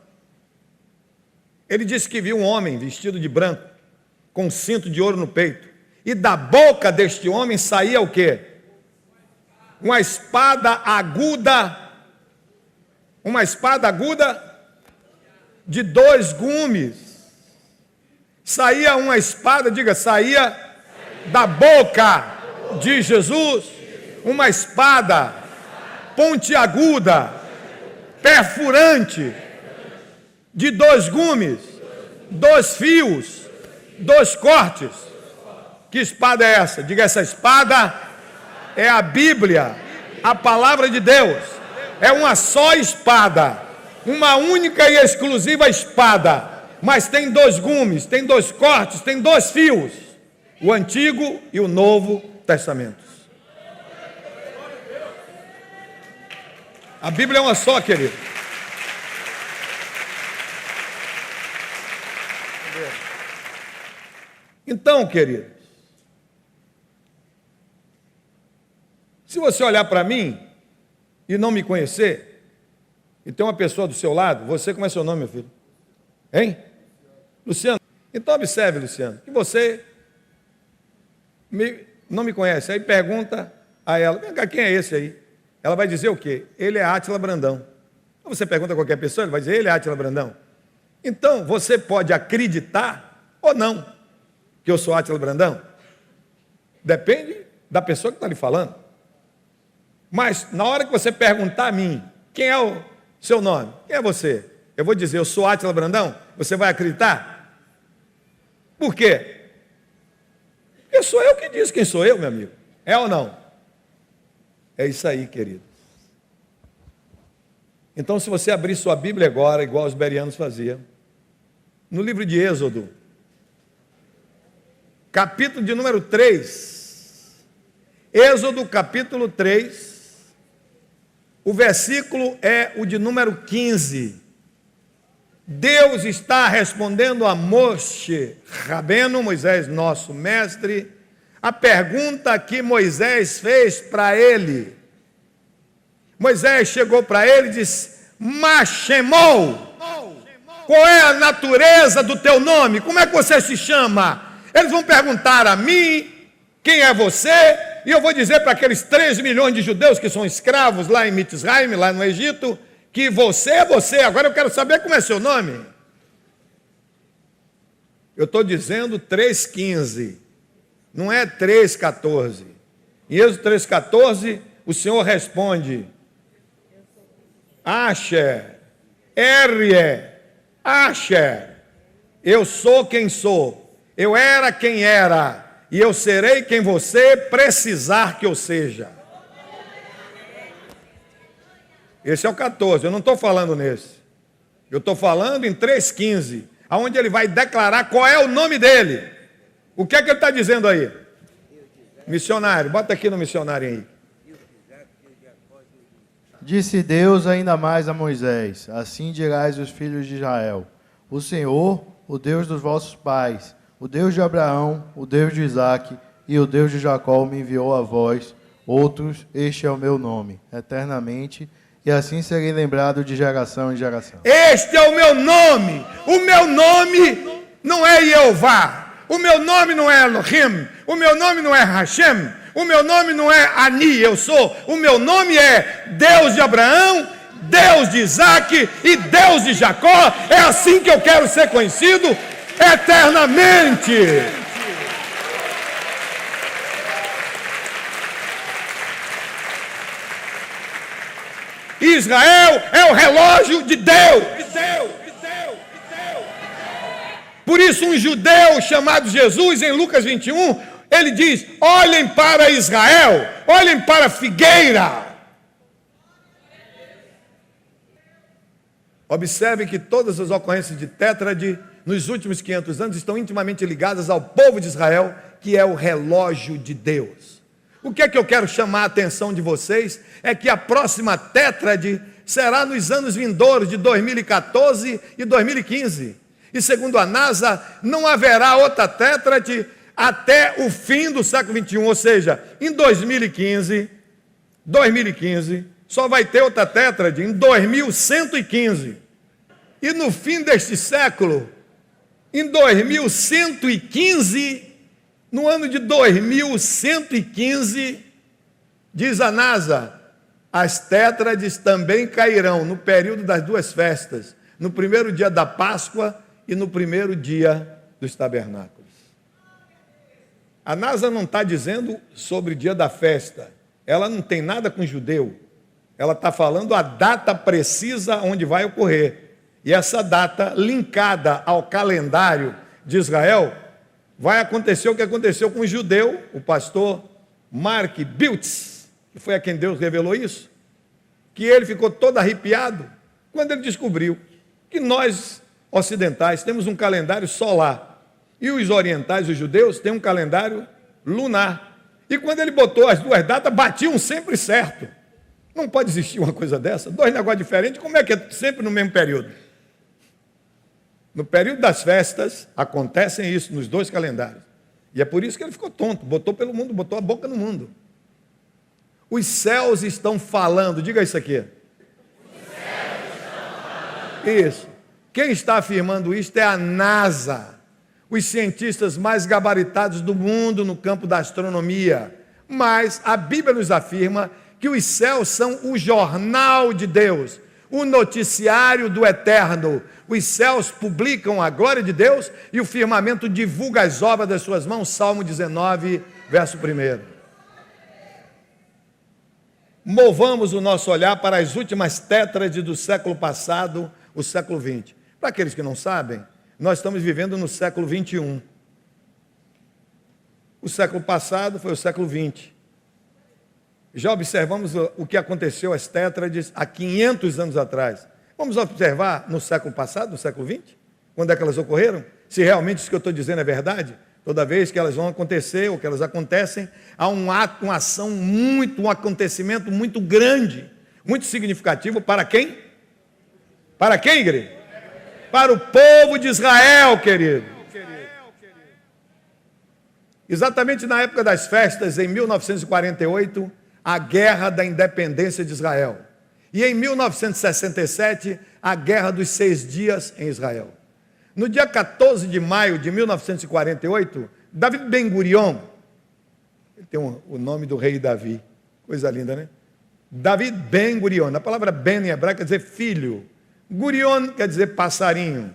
ele disse que viu um homem vestido de branco, com um cinto de ouro no peito, e da boca deste homem saía o quê? Uma espada aguda de 2 gumes. Saía uma espada, diga, saía da boca de Jesus uma espada pontiaguda, perfurante, de 2 gumes, 2 fios, 2 cortes. Que espada é essa? Diga, essa espada é a Bíblia, a palavra de Deus. É uma só espada, uma única e exclusiva espada, mas tem 2 gumes, tem 2 cortes, tem 2 fios, o Antigo e o Novo Testamentos. A Bíblia é uma só, querido. Então, queridos, se você olhar para mim e não me conhecer, e tem uma pessoa do seu lado, você, como é seu nome, meu filho? Hein? Luciano. Então observe, Luciano, que você não me conhece. Aí pergunta a ela, vem cá, quem é esse aí? Ela vai dizer o quê? Ele é Átila Brandão. Ou você pergunta a qualquer pessoa, ele vai dizer, ele é Átila Brandão. Então, você pode acreditar ou não que eu sou Átila Brandão. Depende da pessoa que está lhe falando. Mas, na hora que você perguntar a mim, quem é o seu nome? Quem é você? Eu vou dizer, eu sou Átila Brandão. Você vai acreditar? Por quê? Porque sou eu que diz quem sou eu, meu amigo. É ou não? É isso aí, querido. Então, se você abrir sua Bíblia agora, igual os bereanos faziam, no livro de Êxodo, capítulo de número 3, Êxodo capítulo 3, o versículo é o de número 15. Deus está respondendo a Moshe Rabbeinu, Moisés, nosso mestre, a pergunta que Moisés fez para ele. Moisés chegou para ele e disse, Mashemou, qual é a natureza do teu nome? Como é que você se chama? Eles vão perguntar a mim, quem é você? E eu vou dizer para aqueles 3 milhões de judeus que são escravos lá em Mitzrayim, lá no Egito, que você é você. Agora eu quero saber como é seu nome. Eu estou dizendo 3,15, não é 3,14. Em Êxodo 3,14, o Senhor responde, Asher, Erie, Asher, eu sou quem sou, eu era quem era, e eu serei quem você precisar que eu seja. Esse é o 14, eu não estou falando nesse. Eu estou falando em 3,15, onde ele vai declarar qual é o nome dele. O que é que ele está dizendo aí? Missionário, bota aqui no missionário aí. Disse Deus ainda mais a Moisés, assim dirás aos filhos de Israel, o Senhor, o Deus dos vossos pais, o Deus de Abraão, o Deus de Isaque e o Deus de Jacó me enviou a vós, outros, este é o meu nome, eternamente, e assim serei lembrado de geração em geração. Este é o meu nome não é Jeová, o meu nome não é Elohim, o meu nome não é Hashem, o meu nome não é Ani, eu sou, o meu nome é Deus de Abraão, Deus de Isaque e Deus de Jacó. É assim que eu quero ser conhecido eternamente. Israel é o relógio de Deus. Por isso um judeu chamado Jesus, em Lucas 21, ele diz, olhem para Israel, olhem para a figueira. Observe que todas as ocorrências de Tétrade, nos últimos 500 anos, estão intimamente ligadas ao povo de Israel, que é o relógio de Deus. O que é que eu quero chamar a atenção de vocês? É que a próxima Tétrade será nos anos vindouros de 2014 e 2015. E segundo a NASA, não haverá outra Tétrade até o fim do século XXI, ou seja, em 2015, só vai ter outra Tétrade em 2115. E no fim deste século, em 2115, no ano de 2115, diz a NASA, as Tétrades também cairão no período das 2 festas, no primeiro dia da Páscoa e no primeiro dia dos tabernáculos. A NASA não está dizendo sobre o dia da festa, ela não tem nada com judeu, ela está falando a data precisa onde vai ocorrer. E essa data, linkada ao calendário de Israel, vai acontecer o que aconteceu com o judeu, o pastor Mark Biltz, que foi a quem Deus revelou isso, que ele ficou todo arrepiado quando ele descobriu que nós, ocidentais, temos um calendário solar, e os orientais, os judeus, têm um calendário lunar. E quando ele botou as duas datas, batiam sempre certo. Não pode existir uma coisa dessa, dois negócios diferentes, como é que é sempre no mesmo período? No período das festas, acontecem isso nos dois calendários. E é por isso que ele ficou tonto, botou pelo mundo, botou a boca no mundo. Os céus estão falando, diga isso aqui. Os céus estão falando. Isso. Quem está afirmando isso é a NASA, os cientistas mais gabaritados do mundo no campo da astronomia. Mas a Bíblia nos afirma que os céus são o jornal de Deus, o noticiário do eterno. Os céus publicam a glória de Deus e o firmamento divulga as obras das suas mãos. Salmo 19, verso 1. Movamos o nosso olhar para as últimas tétrades do século passado, o século XX. Para aqueles que não sabem, nós estamos vivendo no século 21. O século passado foi o século 20. Já observamos o que aconteceu às tétrades há 500 anos atrás. Vamos observar no século passado, no século 20? Quando é que elas ocorreram? Se realmente isso que eu estou dizendo é verdade? Toda vez que elas vão acontecer, ou que elas acontecem, há um ato, uma ação um acontecimento muito grande, muito significativo para quem? Para quem, igreja? Para o povo de Israel, querido. Exatamente na época das festas, em 1948, a Guerra da Independência de Israel. E em 1967, a Guerra dos 6 Dias em Israel. No dia 14 de maio de 1948, David Ben-Gurion, ele tem o nome do rei Davi, coisa linda, né? David Ben-Gurion, a palavra Ben em hebraico quer dizer filho, Gurion quer dizer passarinho.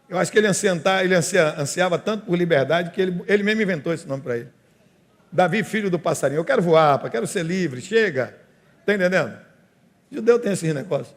Eu acho que ele ansiava tanto por liberdade que ele mesmo inventou esse nome para ele. Davi, filho do passarinho. Eu quero voar, quero ser livre, chega. Está entendendo? O judeu tem esse negócio.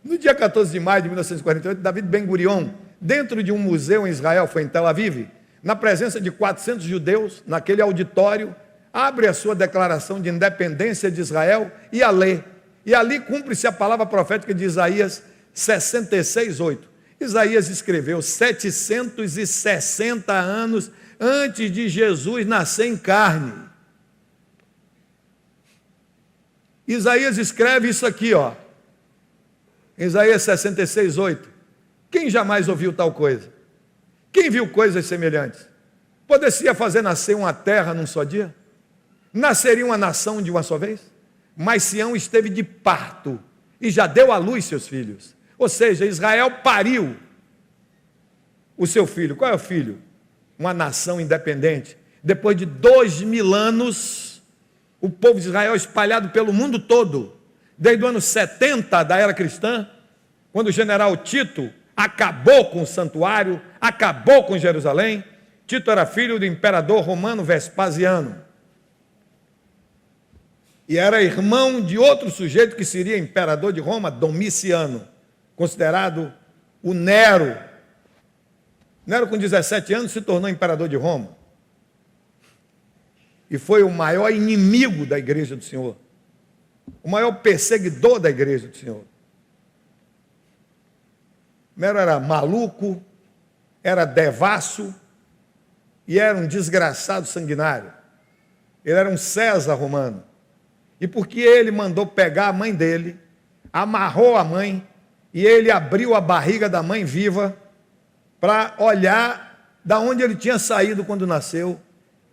No dia 14 de maio de 1948, David Ben-Gurion, dentro de um museu em Israel, foi em Tel Aviv, na presença de 400 judeus, naquele auditório, abre a sua declaração de independência de Israel e a lê. E ali cumpre-se a palavra profética de Isaías 66:8. Isaías escreveu 760 anos antes de Jesus nascer em carne. Isaías escreve isso aqui, ó. Isaías 66:8. Quem jamais ouviu tal coisa? Quem viu coisas semelhantes? Poderia fazer nascer uma terra num só dia? Nasceria uma nação de uma só vez? Mas Sião esteve de parto e já deu à luz seus filhos. Ou seja, Israel pariu o seu filho. Qual é o filho? Uma nação independente. Depois de 2000 anos, o povo de Israel espalhado pelo mundo todo, desde o ano 70 da era cristã, quando o general Tito acabou com o santuário, acabou com Jerusalém. Tito era filho do imperador romano Vespasiano. E era irmão de outro sujeito que seria imperador de Roma, Domiciano, considerado o Nero. Nero, com 17 anos, se tornou imperador de Roma. E foi o maior inimigo da igreja do Senhor. O maior perseguidor da igreja do Senhor. Nero era maluco, era devasso e era um desgraçado sanguinário. Ele era um César romano. E porque ele mandou pegar a mãe dele, amarrou a mãe, e ele abriu a barriga da mãe viva para olhar da onde ele tinha saído quando nasceu,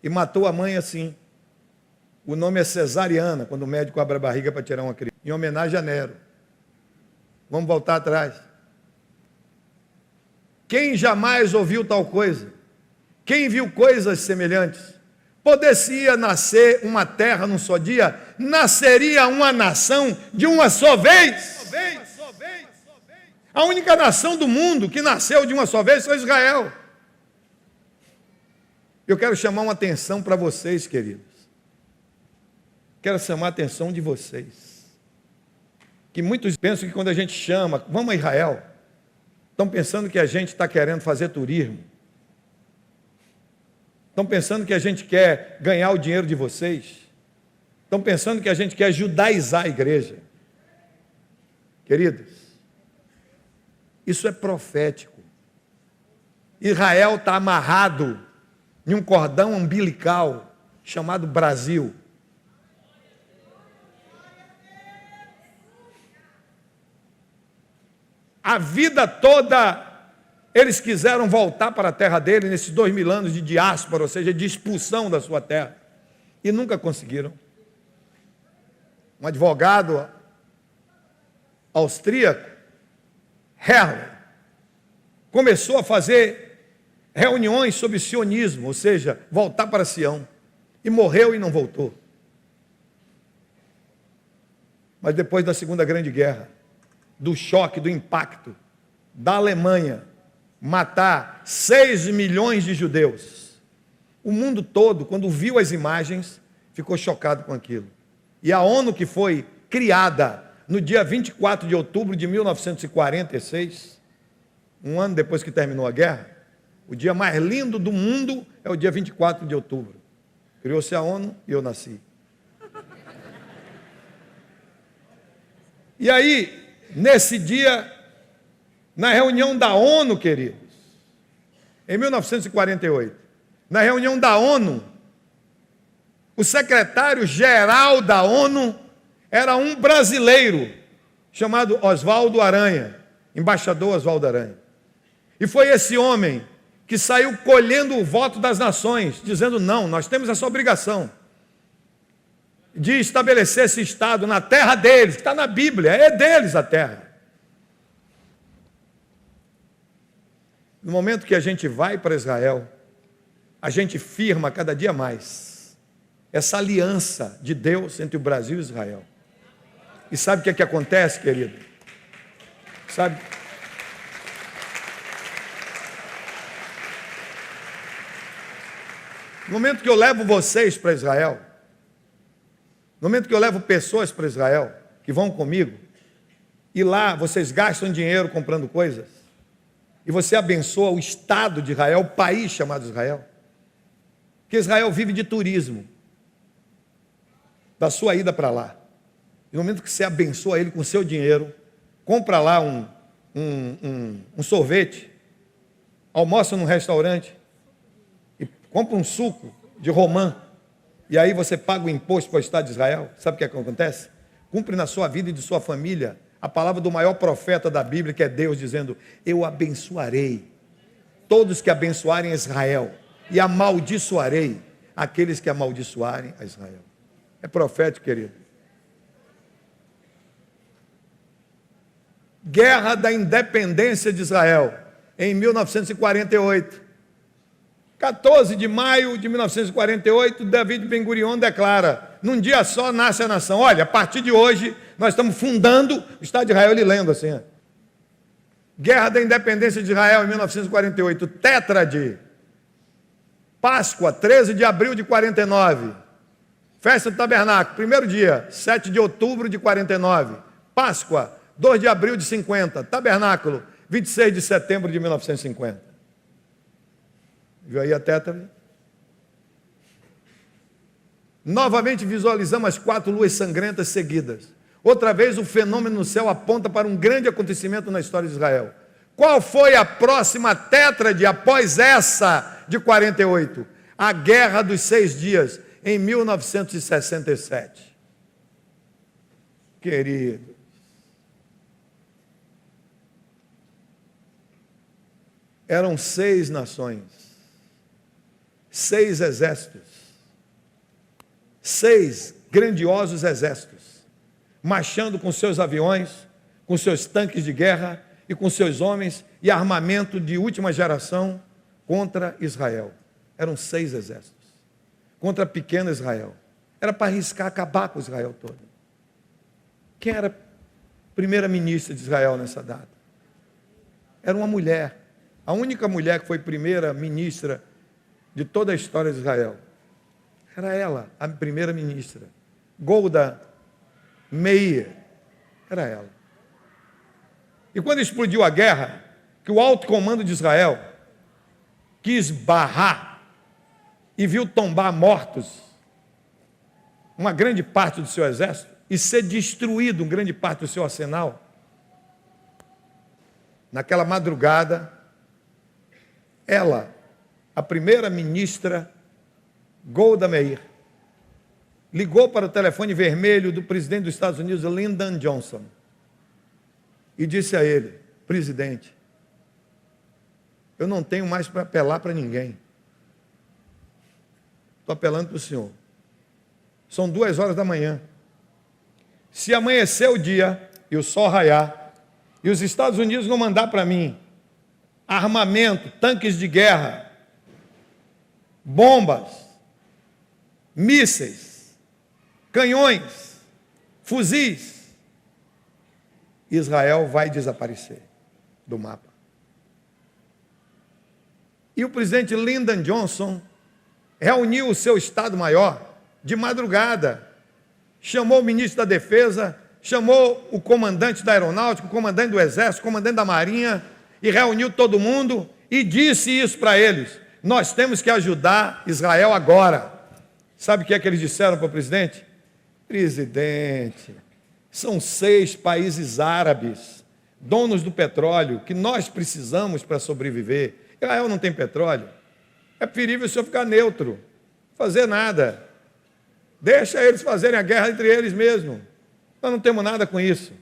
e matou a mãe assim. O nome é cesariana, quando o médico abre a barriga para tirar uma criança, em homenagem a Nero. Vamos voltar atrás. Quem jamais ouviu tal coisa? Quem viu coisas semelhantes? Poderia nascer uma terra num só dia? Nasceria uma nação de uma só vez? A única nação do mundo que nasceu de uma só vez foi Israel. Eu quero chamar uma atenção para vocês, queridos. Quero chamar a atenção de vocês. Que muitos pensam que quando a gente chama, vamos a Israel, estão pensando que a gente está querendo fazer turismo. Estão pensando que a gente quer ganhar o dinheiro de vocês. Estão pensando que a gente quer judaizar a igreja. Queridos, isso é profético. Israel está amarrado em um cordão umbilical chamado Brasil. A vida toda eles quiseram voltar para a terra dele nesses 2000 anos de diáspora, ou seja, de expulsão da sua terra, e nunca conseguiram. Um advogado austríaco, Herrler, começou a fazer reuniões sobre sionismo, ou seja, voltar para Sião, e morreu e não voltou. Mas depois da Segunda Grande Guerra, do choque, do impacto da Alemanha matar 6 milhões de judeus, o mundo todo, quando viu as imagens, ficou chocado com aquilo. E a ONU, que foi criada no dia 24 de outubro de 1946, um ano depois que terminou a guerra, o dia mais lindo do mundo é o dia 24 de outubro. Criou-se a ONU e eu nasci. E aí, nesse dia, na reunião da ONU, queridos, em 1948, na reunião da ONU, o secretário-geral da ONU era um brasileiro, chamado Oswaldo Aranha, embaixador Oswaldo Aranha. E foi esse homem que saiu colhendo o voto das nações, dizendo, não, nós temos essa obrigação de estabelecer esse Estado na terra deles, que está na Bíblia, é deles a terra. No momento que a gente vai para Israel, a gente firma cada dia mais essa aliança de Deus entre o Brasil e Israel. E sabe o que acontece, querido? Sabe? No momento que eu levo vocês para Israel, no momento que eu levo pessoas para Israel, que vão comigo, e lá vocês gastam dinheiro comprando coisas, e você abençoa o Estado de Israel, o país chamado Israel, que Israel vive de turismo, da sua ida para lá. E no momento que você abençoa ele com o seu dinheiro, compra lá um sorvete, almoça num restaurante, e compra um suco de romã, e aí você paga o imposto para o Estado de Israel, sabe o que acontece? Cumpre na sua vida e de sua família a palavra do maior profeta da Bíblia, que é Deus, dizendo, eu abençoarei todos que abençoarem Israel, e amaldiçoarei aqueles que amaldiçoarem a Israel. É profético, querido. Guerra da Independência de Israel, em 1948. 14 de maio de 1948, David Ben-Gurion declara, num dia só nasce a nação. Olha, a partir de hoje, nós estamos fundando o Estado de Israel, ele lendo assim. Ó. Guerra da Independência de Israel, em 1948, Tétrade. Páscoa, 13 de abril de 49. Festa do Tabernáculo, primeiro dia, 7 de outubro de 49. Páscoa, 2 de abril de 50. Tabernáculo, 26 de setembro de 1950. Viu aí a tétrade? Novamente visualizamos as 4 luas sangrentas seguidas. Outra vez o fenômeno no céu aponta para um grande acontecimento na história de Israel. Qual foi a próxima tétrade após essa de 48? A Guerra dos 6 Dias, em 1967. Querido, eram 6 nações, 6 exércitos, 6 grandiosos exércitos, marchando com seus aviões, com seus tanques de guerra e com seus homens e armamento de última geração contra Israel. Eram 6 exércitos, contra pequeno Israel. Era para arriscar acabar com Israel todo. Quem era primeira-ministra de Israel nessa data? era uma mulher, a única mulher que foi primeira ministra de toda a história de Israel. Era ela, a primeira ministra. Golda Meir, era ela. E quando explodiu a guerra, que o alto comando de Israel quis barrar e viu tombar mortos uma grande parte do seu exército e ser destruído uma grande parte do seu arsenal, naquela madrugada, ela, a primeira ministra Golda Meir, ligou para o telefone vermelho do presidente dos Estados Unidos, Lyndon Johnson, e disse a ele: presidente, eu não tenho mais para apelar para ninguém. Estou apelando para o senhor. São 2 horas da manhã. Se amanhecer o dia e o sol raiar, e os Estados Unidos não mandar para mim armamento, tanques de guerra, bombas, mísseis, canhões, fuzis, Israel vai desaparecer do mapa. E o presidente Lyndon Johnson reuniu o seu Estado-Maior de madrugada, chamou o ministro da Defesa, chamou o comandante da Aeronáutica, o comandante do Exército, o comandante da Marinha, e reuniu todo mundo e disse isso para eles: nós temos que ajudar Israel agora. Sabe o que é que eles disseram para o presidente? Presidente, são 6 países árabes, donos do petróleo, que nós precisamos para sobreviver. Israel não tem petróleo. É preferível o senhor ficar neutro, fazer nada. Deixa eles fazerem a guerra entre eles mesmos. Nós não temos nada com isso.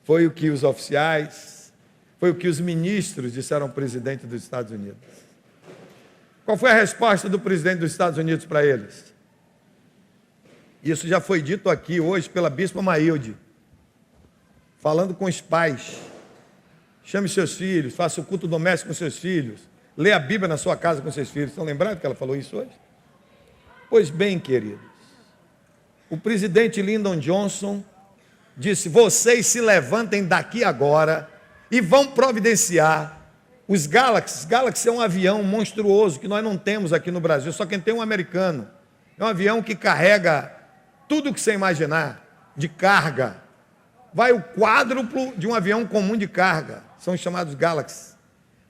Foi o que os oficiais, foi o que os ministros disseram ao presidente dos Estados Unidos. Qual foi a resposta do presidente dos Estados Unidos para eles? Isso já foi dito aqui hoje pela bispa Maílde, falando com os pais. Chame seus filhos, faça o culto doméstico com seus filhos, lê a Bíblia na sua casa com seus filhos. Estão lembrados que ela falou isso hoje? Pois bem, queridos, o presidente Lyndon Johnson disse: vocês se levantem daqui agora e vão providenciar os Galaxy. Galaxy é um avião monstruoso que nós não temos aqui no Brasil, só quem tem é um americano. É um avião que carrega tudo o que você imaginar de carga. Vai o quádruplo de um avião comum de carga. São chamados Galaxy.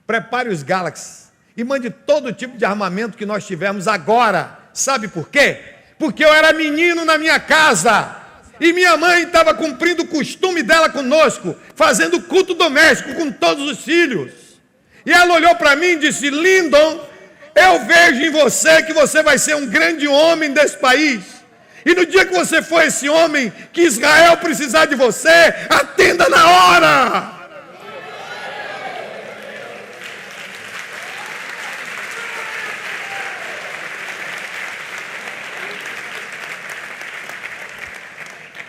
Prepare os Galaxy e mande todo tipo de armamento que nós tivermos agora. Sabe por quê? Porque eu era menino na minha casa e minha mãe estava cumprindo o costume dela conosco, fazendo culto doméstico com todos os filhos. E ela olhou para mim e disse: Lyndon, eu vejo em você que você vai ser um grande homem desse país. E no dia que você for esse homem, que Israel precisar de você, atenda na hora.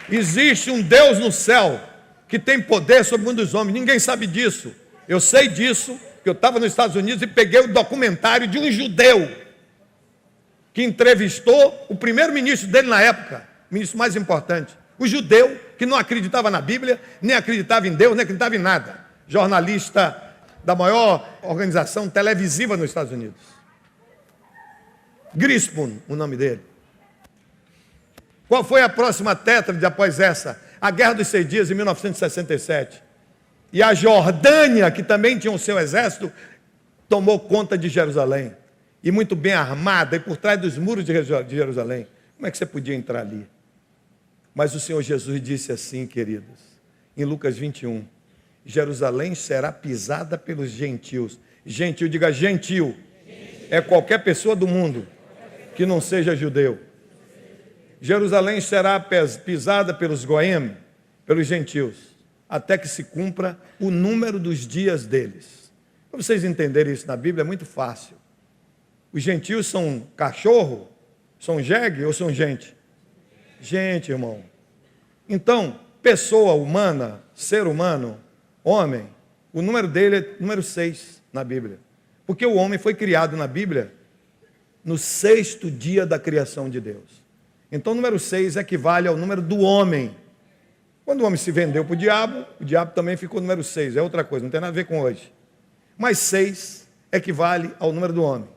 Existe um Deus no céu que tem poder sobre o mundo dos homens. Ninguém sabe disso. Eu sei disso, porque eu estava nos Estados Unidos e peguei o documentário de um judeu que entrevistou o primeiro-ministro dele na época, o ministro mais importante, o judeu que não acreditava na Bíblia, nem acreditava em Deus, nem acreditava em nada. Jornalista da maior organização televisiva nos Estados Unidos. Grispun, o nome dele. Qual foi a próxima tétrade após essa? A Guerra dos 6 Dias, em 1967. E a Jordânia, que também tinha o seu exército, tomou conta de Jerusalém. E muito bem armada, e por trás dos muros de Jerusalém. Como é que você podia entrar ali? Mas o Senhor Jesus disse assim, queridos, em Lucas 21, Jerusalém será pisada pelos gentios. Gentil, diga gentil. É qualquer pessoa do mundo que não seja judeu. Jerusalém será pisada pelos goem, pelos gentios, até que se cumpra o número dos dias deles. Para vocês entenderem isso na Bíblia, é muito fácil. Os gentios são cachorro, são jegue ou são gente? Gente, irmão. Então, pessoa humana, ser humano, homem, o número dele é número 6 na Bíblia. Porque o homem foi criado na Bíblia no 6º dia da criação de Deus. Então, o número 6 equivale ao número do homem. Quando o homem se vendeu para o diabo também ficou número 6, é outra coisa, não tem nada a ver com hoje. Mas 6 equivale ao número do homem.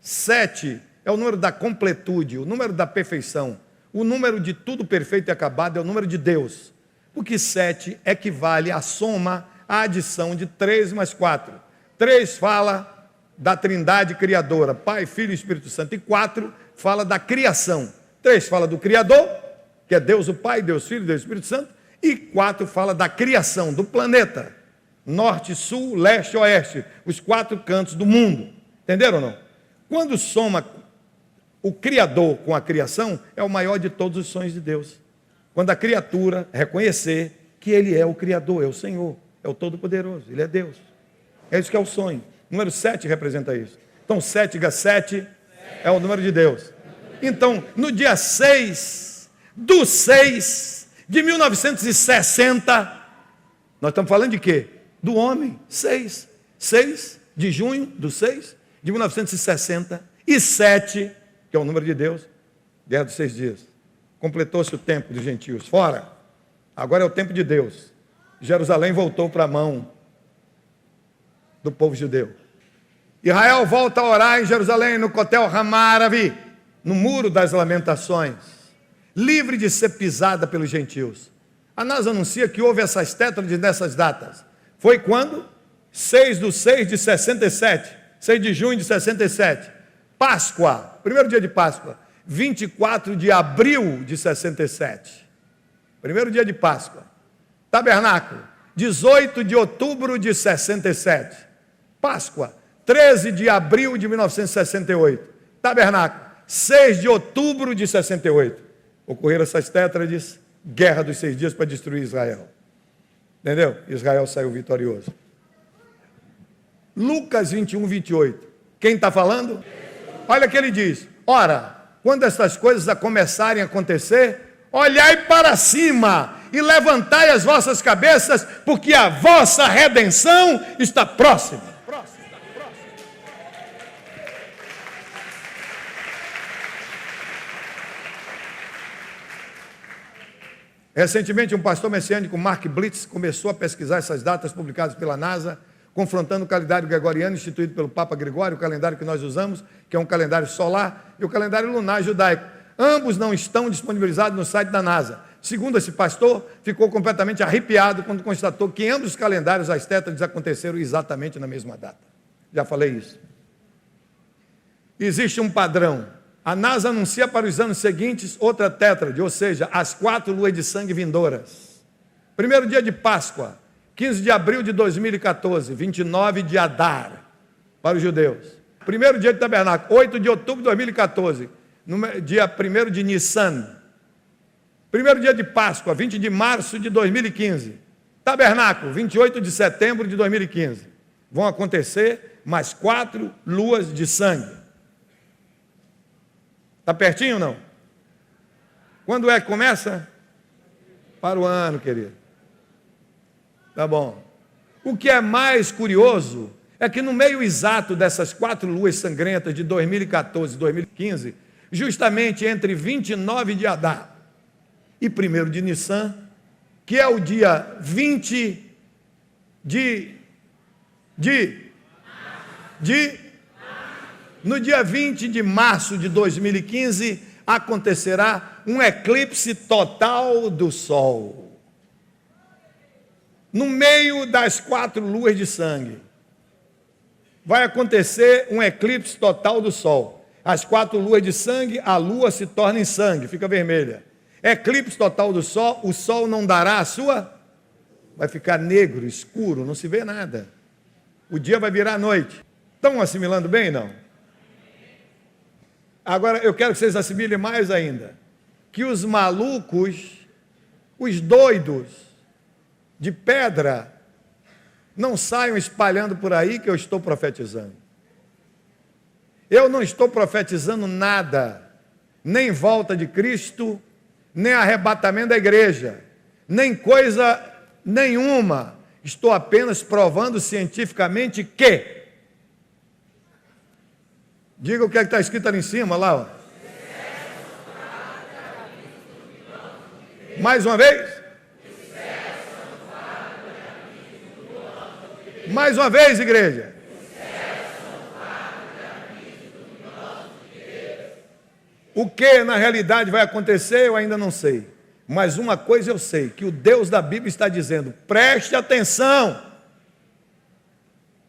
7 é o número da completude, o número da perfeição. O número de tudo perfeito e acabado é o número de Deus. Porque 7 equivale à soma, à adição de 3 mais 4. 3 fala da trindade criadora, Pai, Filho e Espírito Santo. E 4 fala da criação. 3 fala do Criador, que é Deus o Pai, Deus o Filho, Deus o Espírito Santo. E 4 fala da criação, do planeta. Norte, sul, leste, oeste. Os 4 cantos do mundo. Entenderam ou não? Quando soma o Criador com a criação, é o maior de todos os sonhos de Deus. Quando a criatura reconhecer que Ele é o Criador, é o Senhor, é o Todo-Poderoso, Ele é Deus. É isso que é o sonho. Número 7 representa isso. Então 7 × 7 é o número de Deus. Então, no dia 6 do 6 de 1960, nós estamos falando de quê? Do homem. 6 de junho do 6 de 1960 e 7, que é o número de Deus, guerra dos 6 dias. Completou-se o tempo dos gentios. Fora. Agora é o tempo de Deus. Jerusalém voltou para a mão do povo judeu. Israel volta a orar em Jerusalém, no Cotel Hamaravi, no Muro das Lamentações, livre de ser pisada pelos gentios. Anás anuncia que houve essas tétrades nessas datas. Foi quando? 6 de 6 de 67, 6 de junho de 67. Páscoa, primeiro dia de Páscoa, 24 de abril de 67. Primeiro dia de Páscoa. Tabernáculo, 18 de outubro de 67. Páscoa, 13 de abril de 1968. Tabernáculo, 6 de outubro de 68. Ocorreram essas tétrades, guerra dos 6 dias para destruir Israel. Entendeu? Israel saiu vitorioso. Lucas 21, 28. Quem está falando? Olha o que ele diz. Ora, quando essas coisas começarem a acontecer, olhai para cima e levantai as vossas cabeças, porque a vossa redenção está próxima. Recentemente, um pastor messiânico, Mark Blitz, começou a pesquisar essas datas publicadas pela NASA, confrontando o calendário gregoriano instituído pelo Papa Gregório, o calendário que nós usamos, que é um calendário solar, e o calendário lunar judaico. Ambos não estão disponibilizados no site da NASA. Segundo esse pastor, ficou completamente arrepiado quando constatou que em ambos os calendários as tétrades aconteceram exatamente na mesma data. Já falei isso. Existe um padrão. A NASA anuncia para os anos seguintes outra tétrade, ou seja, as 4 luas de sangue vindouras. Primeiro dia de Páscoa, 15 de abril de 2014, 29 de Adar, para os judeus. Primeiro dia de Tabernáculo, 8 de outubro de 2014, dia 1º de Nissan. Primeiro dia de Páscoa, 20 de março de 2015. Tabernáculo, 28 de setembro de 2015. Vão acontecer mais 4 luas de sangue. Está pertinho ou não? Quando é que começa? Para o ano, querido. Tá bom. O que é mais curioso é que no meio exato dessas 4 luas sangrentas de 2014 e 2015, justamente entre 29 de Adar e 1º de Nissan, que é o dia 20 no dia 20 de março de 2015, acontecerá um eclipse total do Sol. No meio das 4 luas de sangue, vai acontecer um eclipse total do Sol. As 4 luas de sangue, a lua se torna em sangue, fica vermelha. Eclipse total do Sol, o Sol não dará a sua... Vai ficar negro, escuro, não se vê nada. O dia vai virar noite. Estão assimilando bem, não? Agora, eu quero que vocês assimilem mais ainda, que os malucos, os doidos de pedra, não saiam espalhando por aí que eu estou profetizando. Eu não estou profetizando nada, nem volta de Cristo, nem arrebatamento da igreja, nem coisa nenhuma. Estou apenas provando cientificamente que... Diga o que é que está escrito ali em cima, lá. Ó. Mais uma vez. Mais uma vez, igreja. O que na realidade vai acontecer, eu ainda não sei. Mas uma coisa eu sei, que o Deus da Bíblia está dizendo: preste atenção.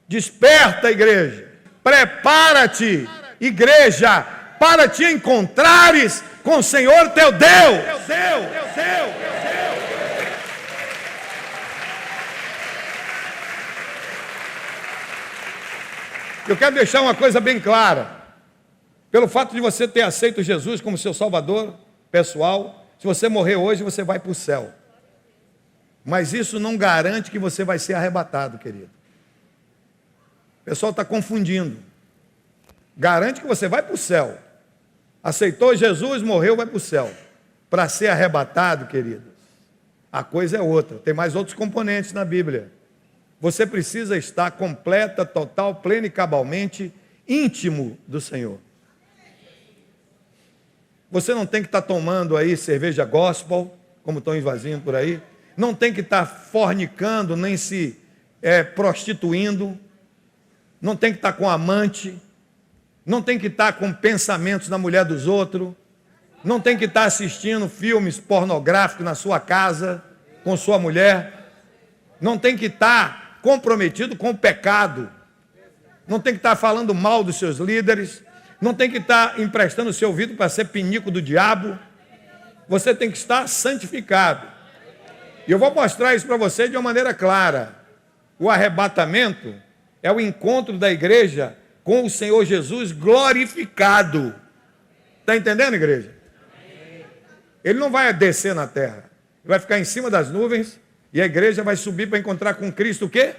Desperta, igreja. Prepara-te, igreja, para te encontrares com o Senhor teu Deus. Eu quero deixar uma coisa bem clara. Pelo fato de você ter aceito Jesus como seu Salvador pessoal, se você morrer hoje, você vai para o céu. Mas isso não garante que você vai ser arrebatado, querido. O pessoal está confundindo. Garante que você vai para o céu. Aceitou Jesus, morreu, vai para o céu. Para ser arrebatado, queridos, a coisa é outra. Tem mais outros componentes na Bíblia. Você precisa estar completa, total, plena e cabalmente íntimo do Senhor. Você não tem que estar tomando aí cerveja gospel, como estão esvaziando por aí. Não tem que estar fornicando, nem se prostituindo. Não tem que estar com amante. Não tem que estar com pensamentos na mulher dos outros. Não tem que estar assistindo filmes pornográficos na sua casa, com sua mulher. Não tem que estar comprometido com o pecado. Não tem que estar falando mal dos seus líderes. Não tem que estar emprestando o seu ouvido para ser pinico do diabo. Você tem que estar santificado. E eu vou mostrar isso para você de uma maneira clara. O arrebatamento é o encontro da igreja com o Senhor Jesus glorificado. Está entendendo, igreja? Ele não vai descer na terra. Ele vai ficar em cima das nuvens e a igreja vai subir para encontrar com Cristo o quê?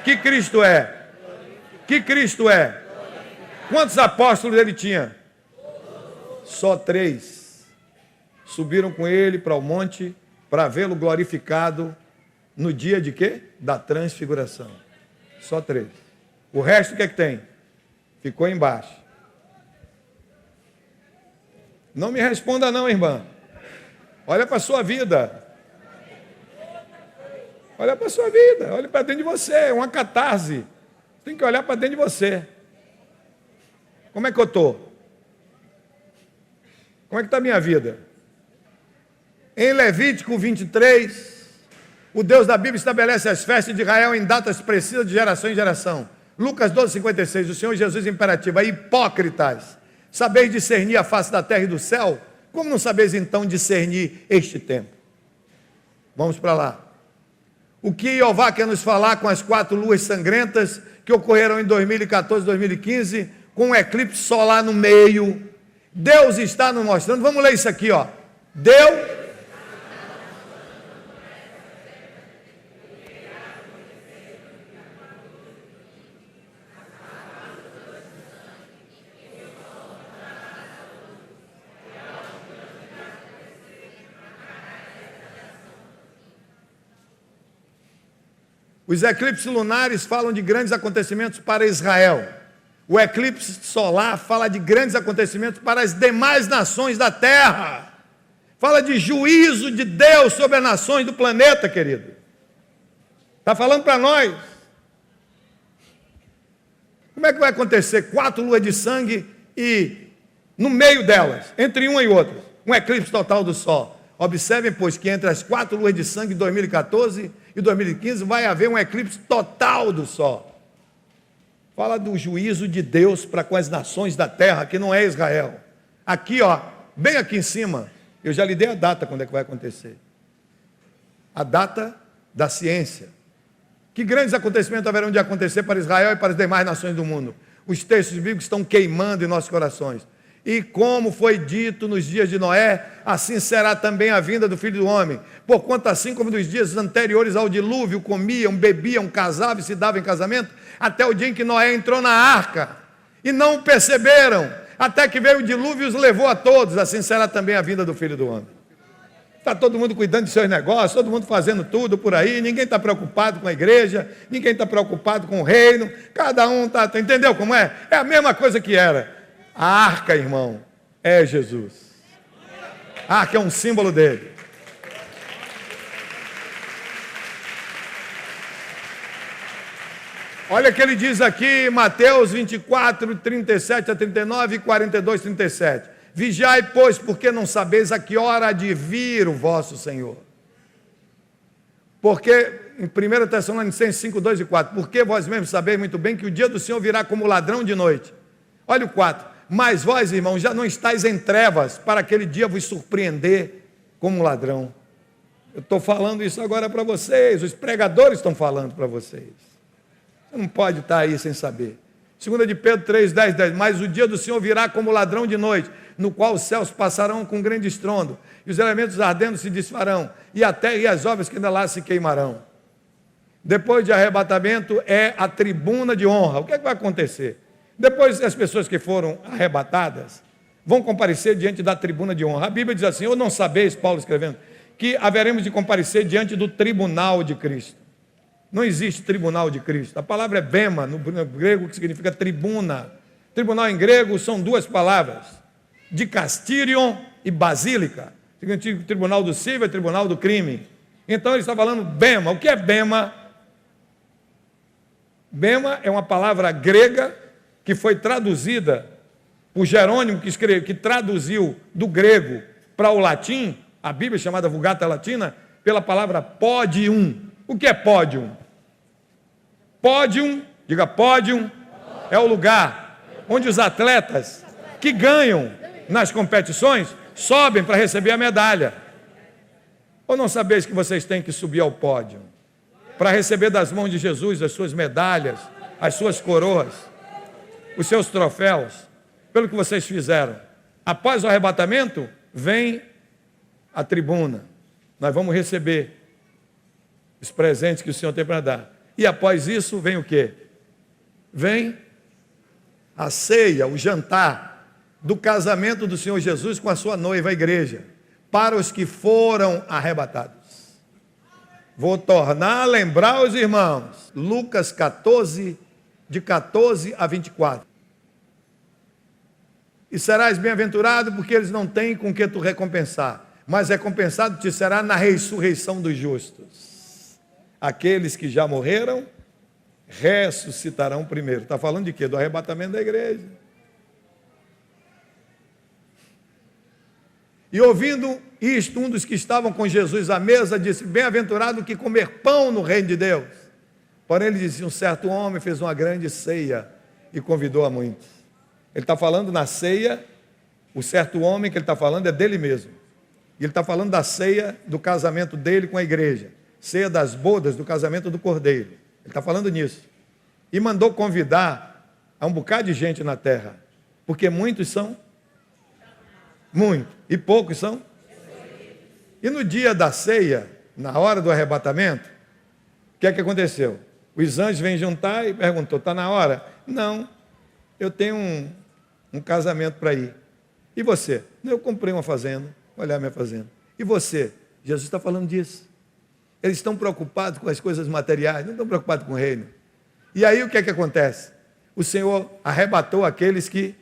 Que Cristo é? Que Cristo é? Quantos apóstolos ele tinha? Só 3. Subiram com ele para o monte para vê-lo glorificado no dia de quê? Da transfiguração. Só 3. O resto o que é que tem? Ficou embaixo. Não me responda não, irmã. Olha para a sua vida. Olha para a sua vida. Olha para dentro de você. É uma catarse. Você tem que olhar para dentro de você. Como é que eu estou? Como é que está a minha vida? Em Levítico 23, o Deus da Bíblia estabelece as festas de Israel em datas precisas de geração em geração. Lucas 12:56, o Senhor Jesus imperativa: hipócritas, sabeis discernir a face da terra e do céu? Como não sabeis então discernir este tempo? Vamos para lá. O que Jeová quer nos falar com as 4 luas sangrentas que ocorreram em 2014 e 2015, com um eclipse solar no meio? Deus está nos mostrando, vamos ler isso aqui, ó. Deus... Os eclipses lunares falam de grandes acontecimentos para Israel. O eclipse solar fala de grandes acontecimentos para as demais nações da terra. Fala de juízo de Deus sobre as nações do planeta, querido. Está falando para nós. Como é que vai acontecer 4 luas de sangue e no meio delas, entre uma e outra, um eclipse total do Sol? Observem, pois, que entre as 4 luas de sangue de 2014 e 2015 vai haver um eclipse total do Sol. Fala do juízo de Deus para com as nações da terra, que não é Israel. Aqui, ó, bem aqui em cima, eu já lhe dei a data quando é que vai acontecer. A data da ciência. Que grandes acontecimentos haverão de acontecer para Israel e para as demais nações do mundo? Os textos bíblicos estão queimando em nossos corações. E como foi dito nos dias de Noé, assim será também a vinda do Filho do Homem. Porquanto assim como nos dias anteriores ao dilúvio, comiam, bebiam, casavam e se davam em casamento, até o dia em que Noé entrou na arca, e não perceberam, até que veio o dilúvio e os levou a todos, assim será também a vinda do Filho do Homem. Está todo mundo cuidando de seus negócios, todo mundo fazendo tudo por aí, ninguém está preocupado com a igreja, ninguém está preocupado com o reino, cada um está, entendeu como é? É a mesma coisa que era. A arca, irmão, é Jesus. A arca é um símbolo dele. Olha o que ele diz aqui, Mateus 24, 37 a 39 e 42, 37. Vigiai, pois, porque não sabeis a que hora há de vir o vosso Senhor. Porque, em 1 Tessalonicenses 5, 2 e 4, porque vós mesmos sabeis muito bem que o dia do Senhor virá como ladrão de noite. Olha o 4, mas vós, irmãos, já não estáis em trevas, para aquele dia vos surpreender como ladrão. Eu estou falando isso agora para vocês, os pregadores estão falando para vocês. Você não pode estar aí sem saber. 2 de Pedro 3, 10, 10. Mas o dia do Senhor virá como ladrão de noite, no qual os céus passarão com grande estrondo, e os elementos ardendo se desfarão, e a terra e as obras que ainda lá se queimarão. Depois de arrebatamento é a tribuna de honra. O que é que vai acontecer? Depois as pessoas que foram arrebatadas vão comparecer diante da tribuna de honra. A Bíblia diz assim, ou não sabeis, Paulo escrevendo, que haveremos de comparecer diante do tribunal de Cristo. Não existe tribunal de Cristo. A palavra é bema, no grego, que significa tribuna. Tribunal em grego são duas palavras, dicastírion e basílica. Significa tribunal do cível e tribunal do crime. Então ele está falando bema. O que é bema? Bema é uma palavra grega que foi traduzida por Jerônimo, que traduziu do grego para o latim, a Bíblia chamada Vulgata Latina, pela palavra pódium. O que é pódium? Pódium, diga pódium, é o lugar onde os atletas que ganham nas competições sobem para receber a medalha. Ou não sabeis que vocês têm que subir ao pódio para receber das mãos de Jesus as suas medalhas, as suas coroas, os seus troféus, pelo que vocês fizeram? Após o arrebatamento, vem a tribuna. Nós vamos receber os presentes que o Senhor tem para dar. E após isso, vem o quê? Vem a ceia, o jantar do casamento do Senhor Jesus com a sua noiva, a igreja, para os que foram arrebatados. Vou tornar a lembrar os irmãos, Lucas 14, de 14 a 24. E serás bem-aventurado, porque eles não têm com que tu recompensar, mas recompensado te será na ressurreição dos justos. Aqueles que já morreram, ressuscitarão primeiro. Está falando de quê? Do arrebatamento da igreja. E ouvindo isto, um dos que estavam com Jesus à mesa disse, bem-aventurado que comer pão no reino de Deus. Porém ele disse, um certo homem fez uma grande ceia e convidou a muitos. Ele está falando na ceia, o certo homem que ele está falando é dele mesmo. E ele está falando da ceia do casamento dele com a igreja. Ceia das bodas do casamento do Cordeiro. Ele está falando nisso. E mandou convidar a um bocado de gente na terra. Porque muitos são? Muito. E poucos são? E no dia da ceia, na hora do arrebatamento, o que é que aconteceu? Os anjos vêm juntar e perguntou, está na hora? Não, eu tenho um casamento para ir. E você? Eu comprei uma fazenda, olhar minha fazenda. E você? Jesus está falando disso. Eles estão preocupados com as coisas materiais, não estão preocupados com o reino. E aí o que é que acontece? O Senhor arrebatou aqueles que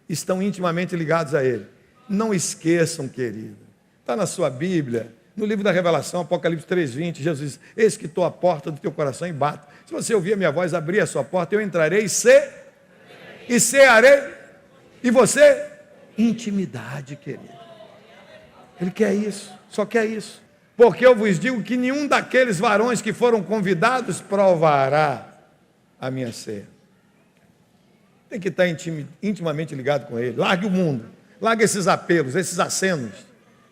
estão intimamente ligados a Ele. Não esqueçam, querido, está na sua Bíblia, no livro da Revelação, Apocalipse 3:20, Jesus diz, eis que estou à porta do teu coração e bato. Se você ouvir a minha voz, abrir a sua porta, eu entrarei e cearei. E você? Intimidade, querido. Ele quer isso, só quer isso. Porque eu vos digo que nenhum daqueles varões que foram convidados provará a minha ceia. Tem que estar intimamente ligado com Ele. Largue o mundo, largue esses apelos, esses acenos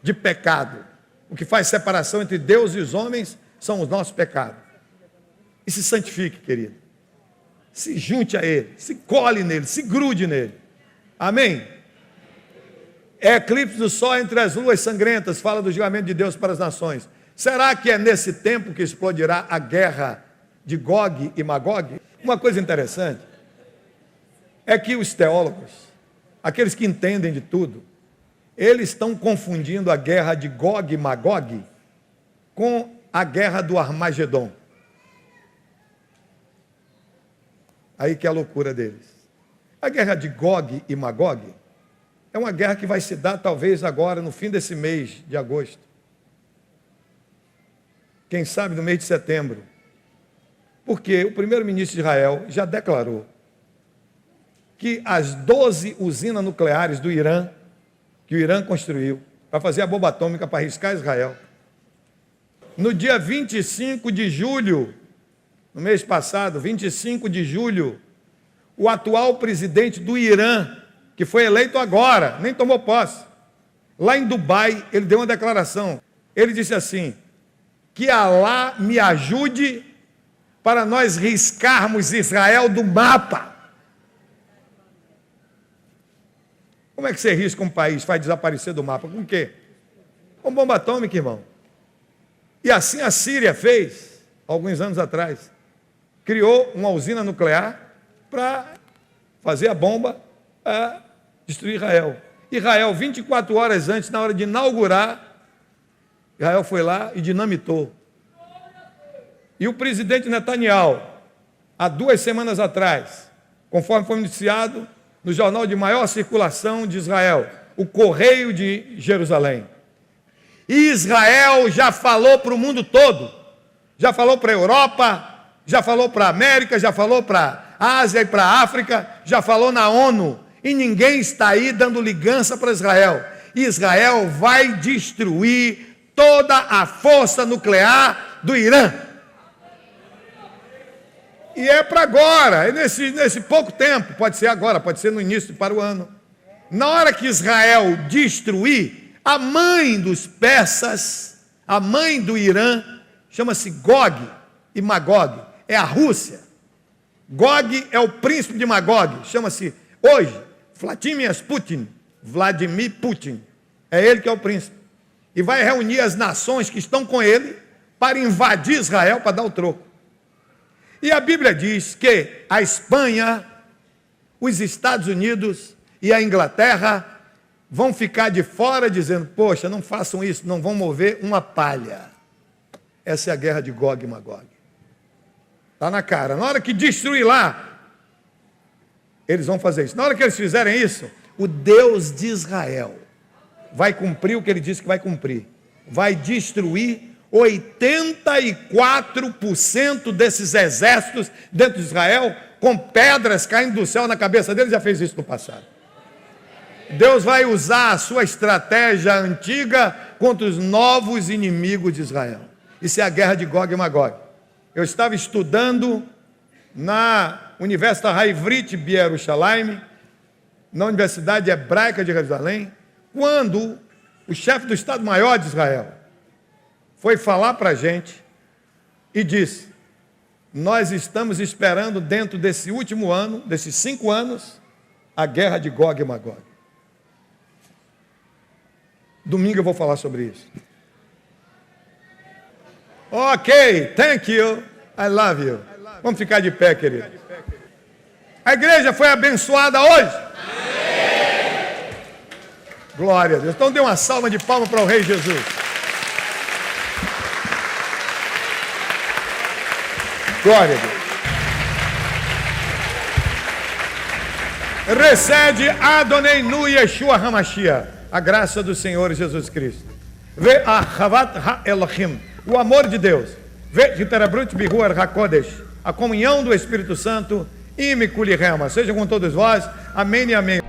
de pecado. O que faz separação entre Deus e os homens são os nossos pecados. E se santifique, querido. Se junte a Ele, se cole nele, se grude nele. Amém? É eclipse do sol entre as luas sangrentas, fala do julgamento de Deus para as nações. Será que é nesse tempo que explodirá a guerra de Gog e Magog? Uma coisa interessante é que os teólogos, aqueles que entendem de tudo, eles estão confundindo a guerra de Gog e Magog com a guerra do Armagedon. Aí que é a loucura deles. A guerra de Gog e Magog é uma guerra que vai se dar talvez agora no fim desse mês de agosto. Quem sabe no mês de setembro. Porque o primeiro-ministro de Israel já declarou que as 12 usinas nucleares do Irã, que o Irã construiu para fazer a bomba atômica para arriscar Israel, no dia 25 de julho, no mês passado, 25 de julho, o atual presidente do Irã, que foi eleito agora, nem tomou posse, lá em Dubai, ele deu uma declaração. Ele disse assim: que Alá me ajude para nós riscarmos Israel do mapa. Como é que você risca um país, faz desaparecer do mapa? Com o quê? Com bomba atômica, irmão. E assim a Síria fez, alguns anos atrás. Criou uma usina nuclear para fazer a bomba para destruir Israel. Israel, 24 horas antes, na hora de inaugurar, Israel foi lá e dinamitou. E o presidente Netanyahu, há 2 semanas atrás, conforme foi noticiado no jornal de maior circulação de Israel, o Correio de Jerusalém, Israel já falou para o mundo todo, já falou para a Europa, já falou para a América, já falou para a Ásia e para a África, já falou na ONU, e ninguém está aí dando ligança para Israel. Israel vai destruir toda a força nuclear do Irã. E é para agora, é nesse pouco tempo, pode ser agora, pode ser no início para o ano. Na hora que Israel destruir, a mãe dos persas, a mãe do Irã, chama-se Gog e Magog, é a Rússia. Gog é o príncipe de Magog, chama-se hoje Vladimir Putin, é ele que é o príncipe. E vai reunir as nações que estão com ele para invadir Israel, para dar o troco. E a Bíblia diz que a Espanha, os Estados Unidos e a Inglaterra vão ficar de fora dizendo: poxa, não façam isso, não vão mover uma palha. Essa é a guerra de Gog e Magog. Está na cara. Na hora que destruir lá, eles vão fazer isso. Na hora que eles fizerem isso, o Deus de Israel vai cumprir o que ele disse que vai cumprir. Vai destruir 84% desses exércitos dentro de Israel, com pedras caindo do céu na cabeça deles. Já fez isso no passado. Deus vai usar a sua estratégia antiga contra os novos inimigos de Israel. Isso é a guerra de Gog e Magog. Eu estava estudando na Universidade Haivrit Bierushalayim, na Universidade Hebraica de Jerusalém, quando o chefe do Estado-Maior de Israel foi falar para a gente e disse: nós estamos esperando dentro desse último ano, desses 5 anos, a guerra de Gog e Magog. Domingo eu vou falar sobre isso. Ok, thank you, I love you. Vamos ficar de pé, querido. A igreja foi abençoada hoje? Glória a Deus. Então dê uma salva de palmas para o Rei Jesus. Glória a Deus. Recebe Adonai nu Yeshua HaMashiach, a graça do Senhor Jesus Cristo. Vê a Chavat HaElohim, o amor de Deus. Vê Hitarabrut Bihuar HaKodesh, a comunhão do Espírito Santo. E Mikuli Rema, seja com todos vós. Amém e amém.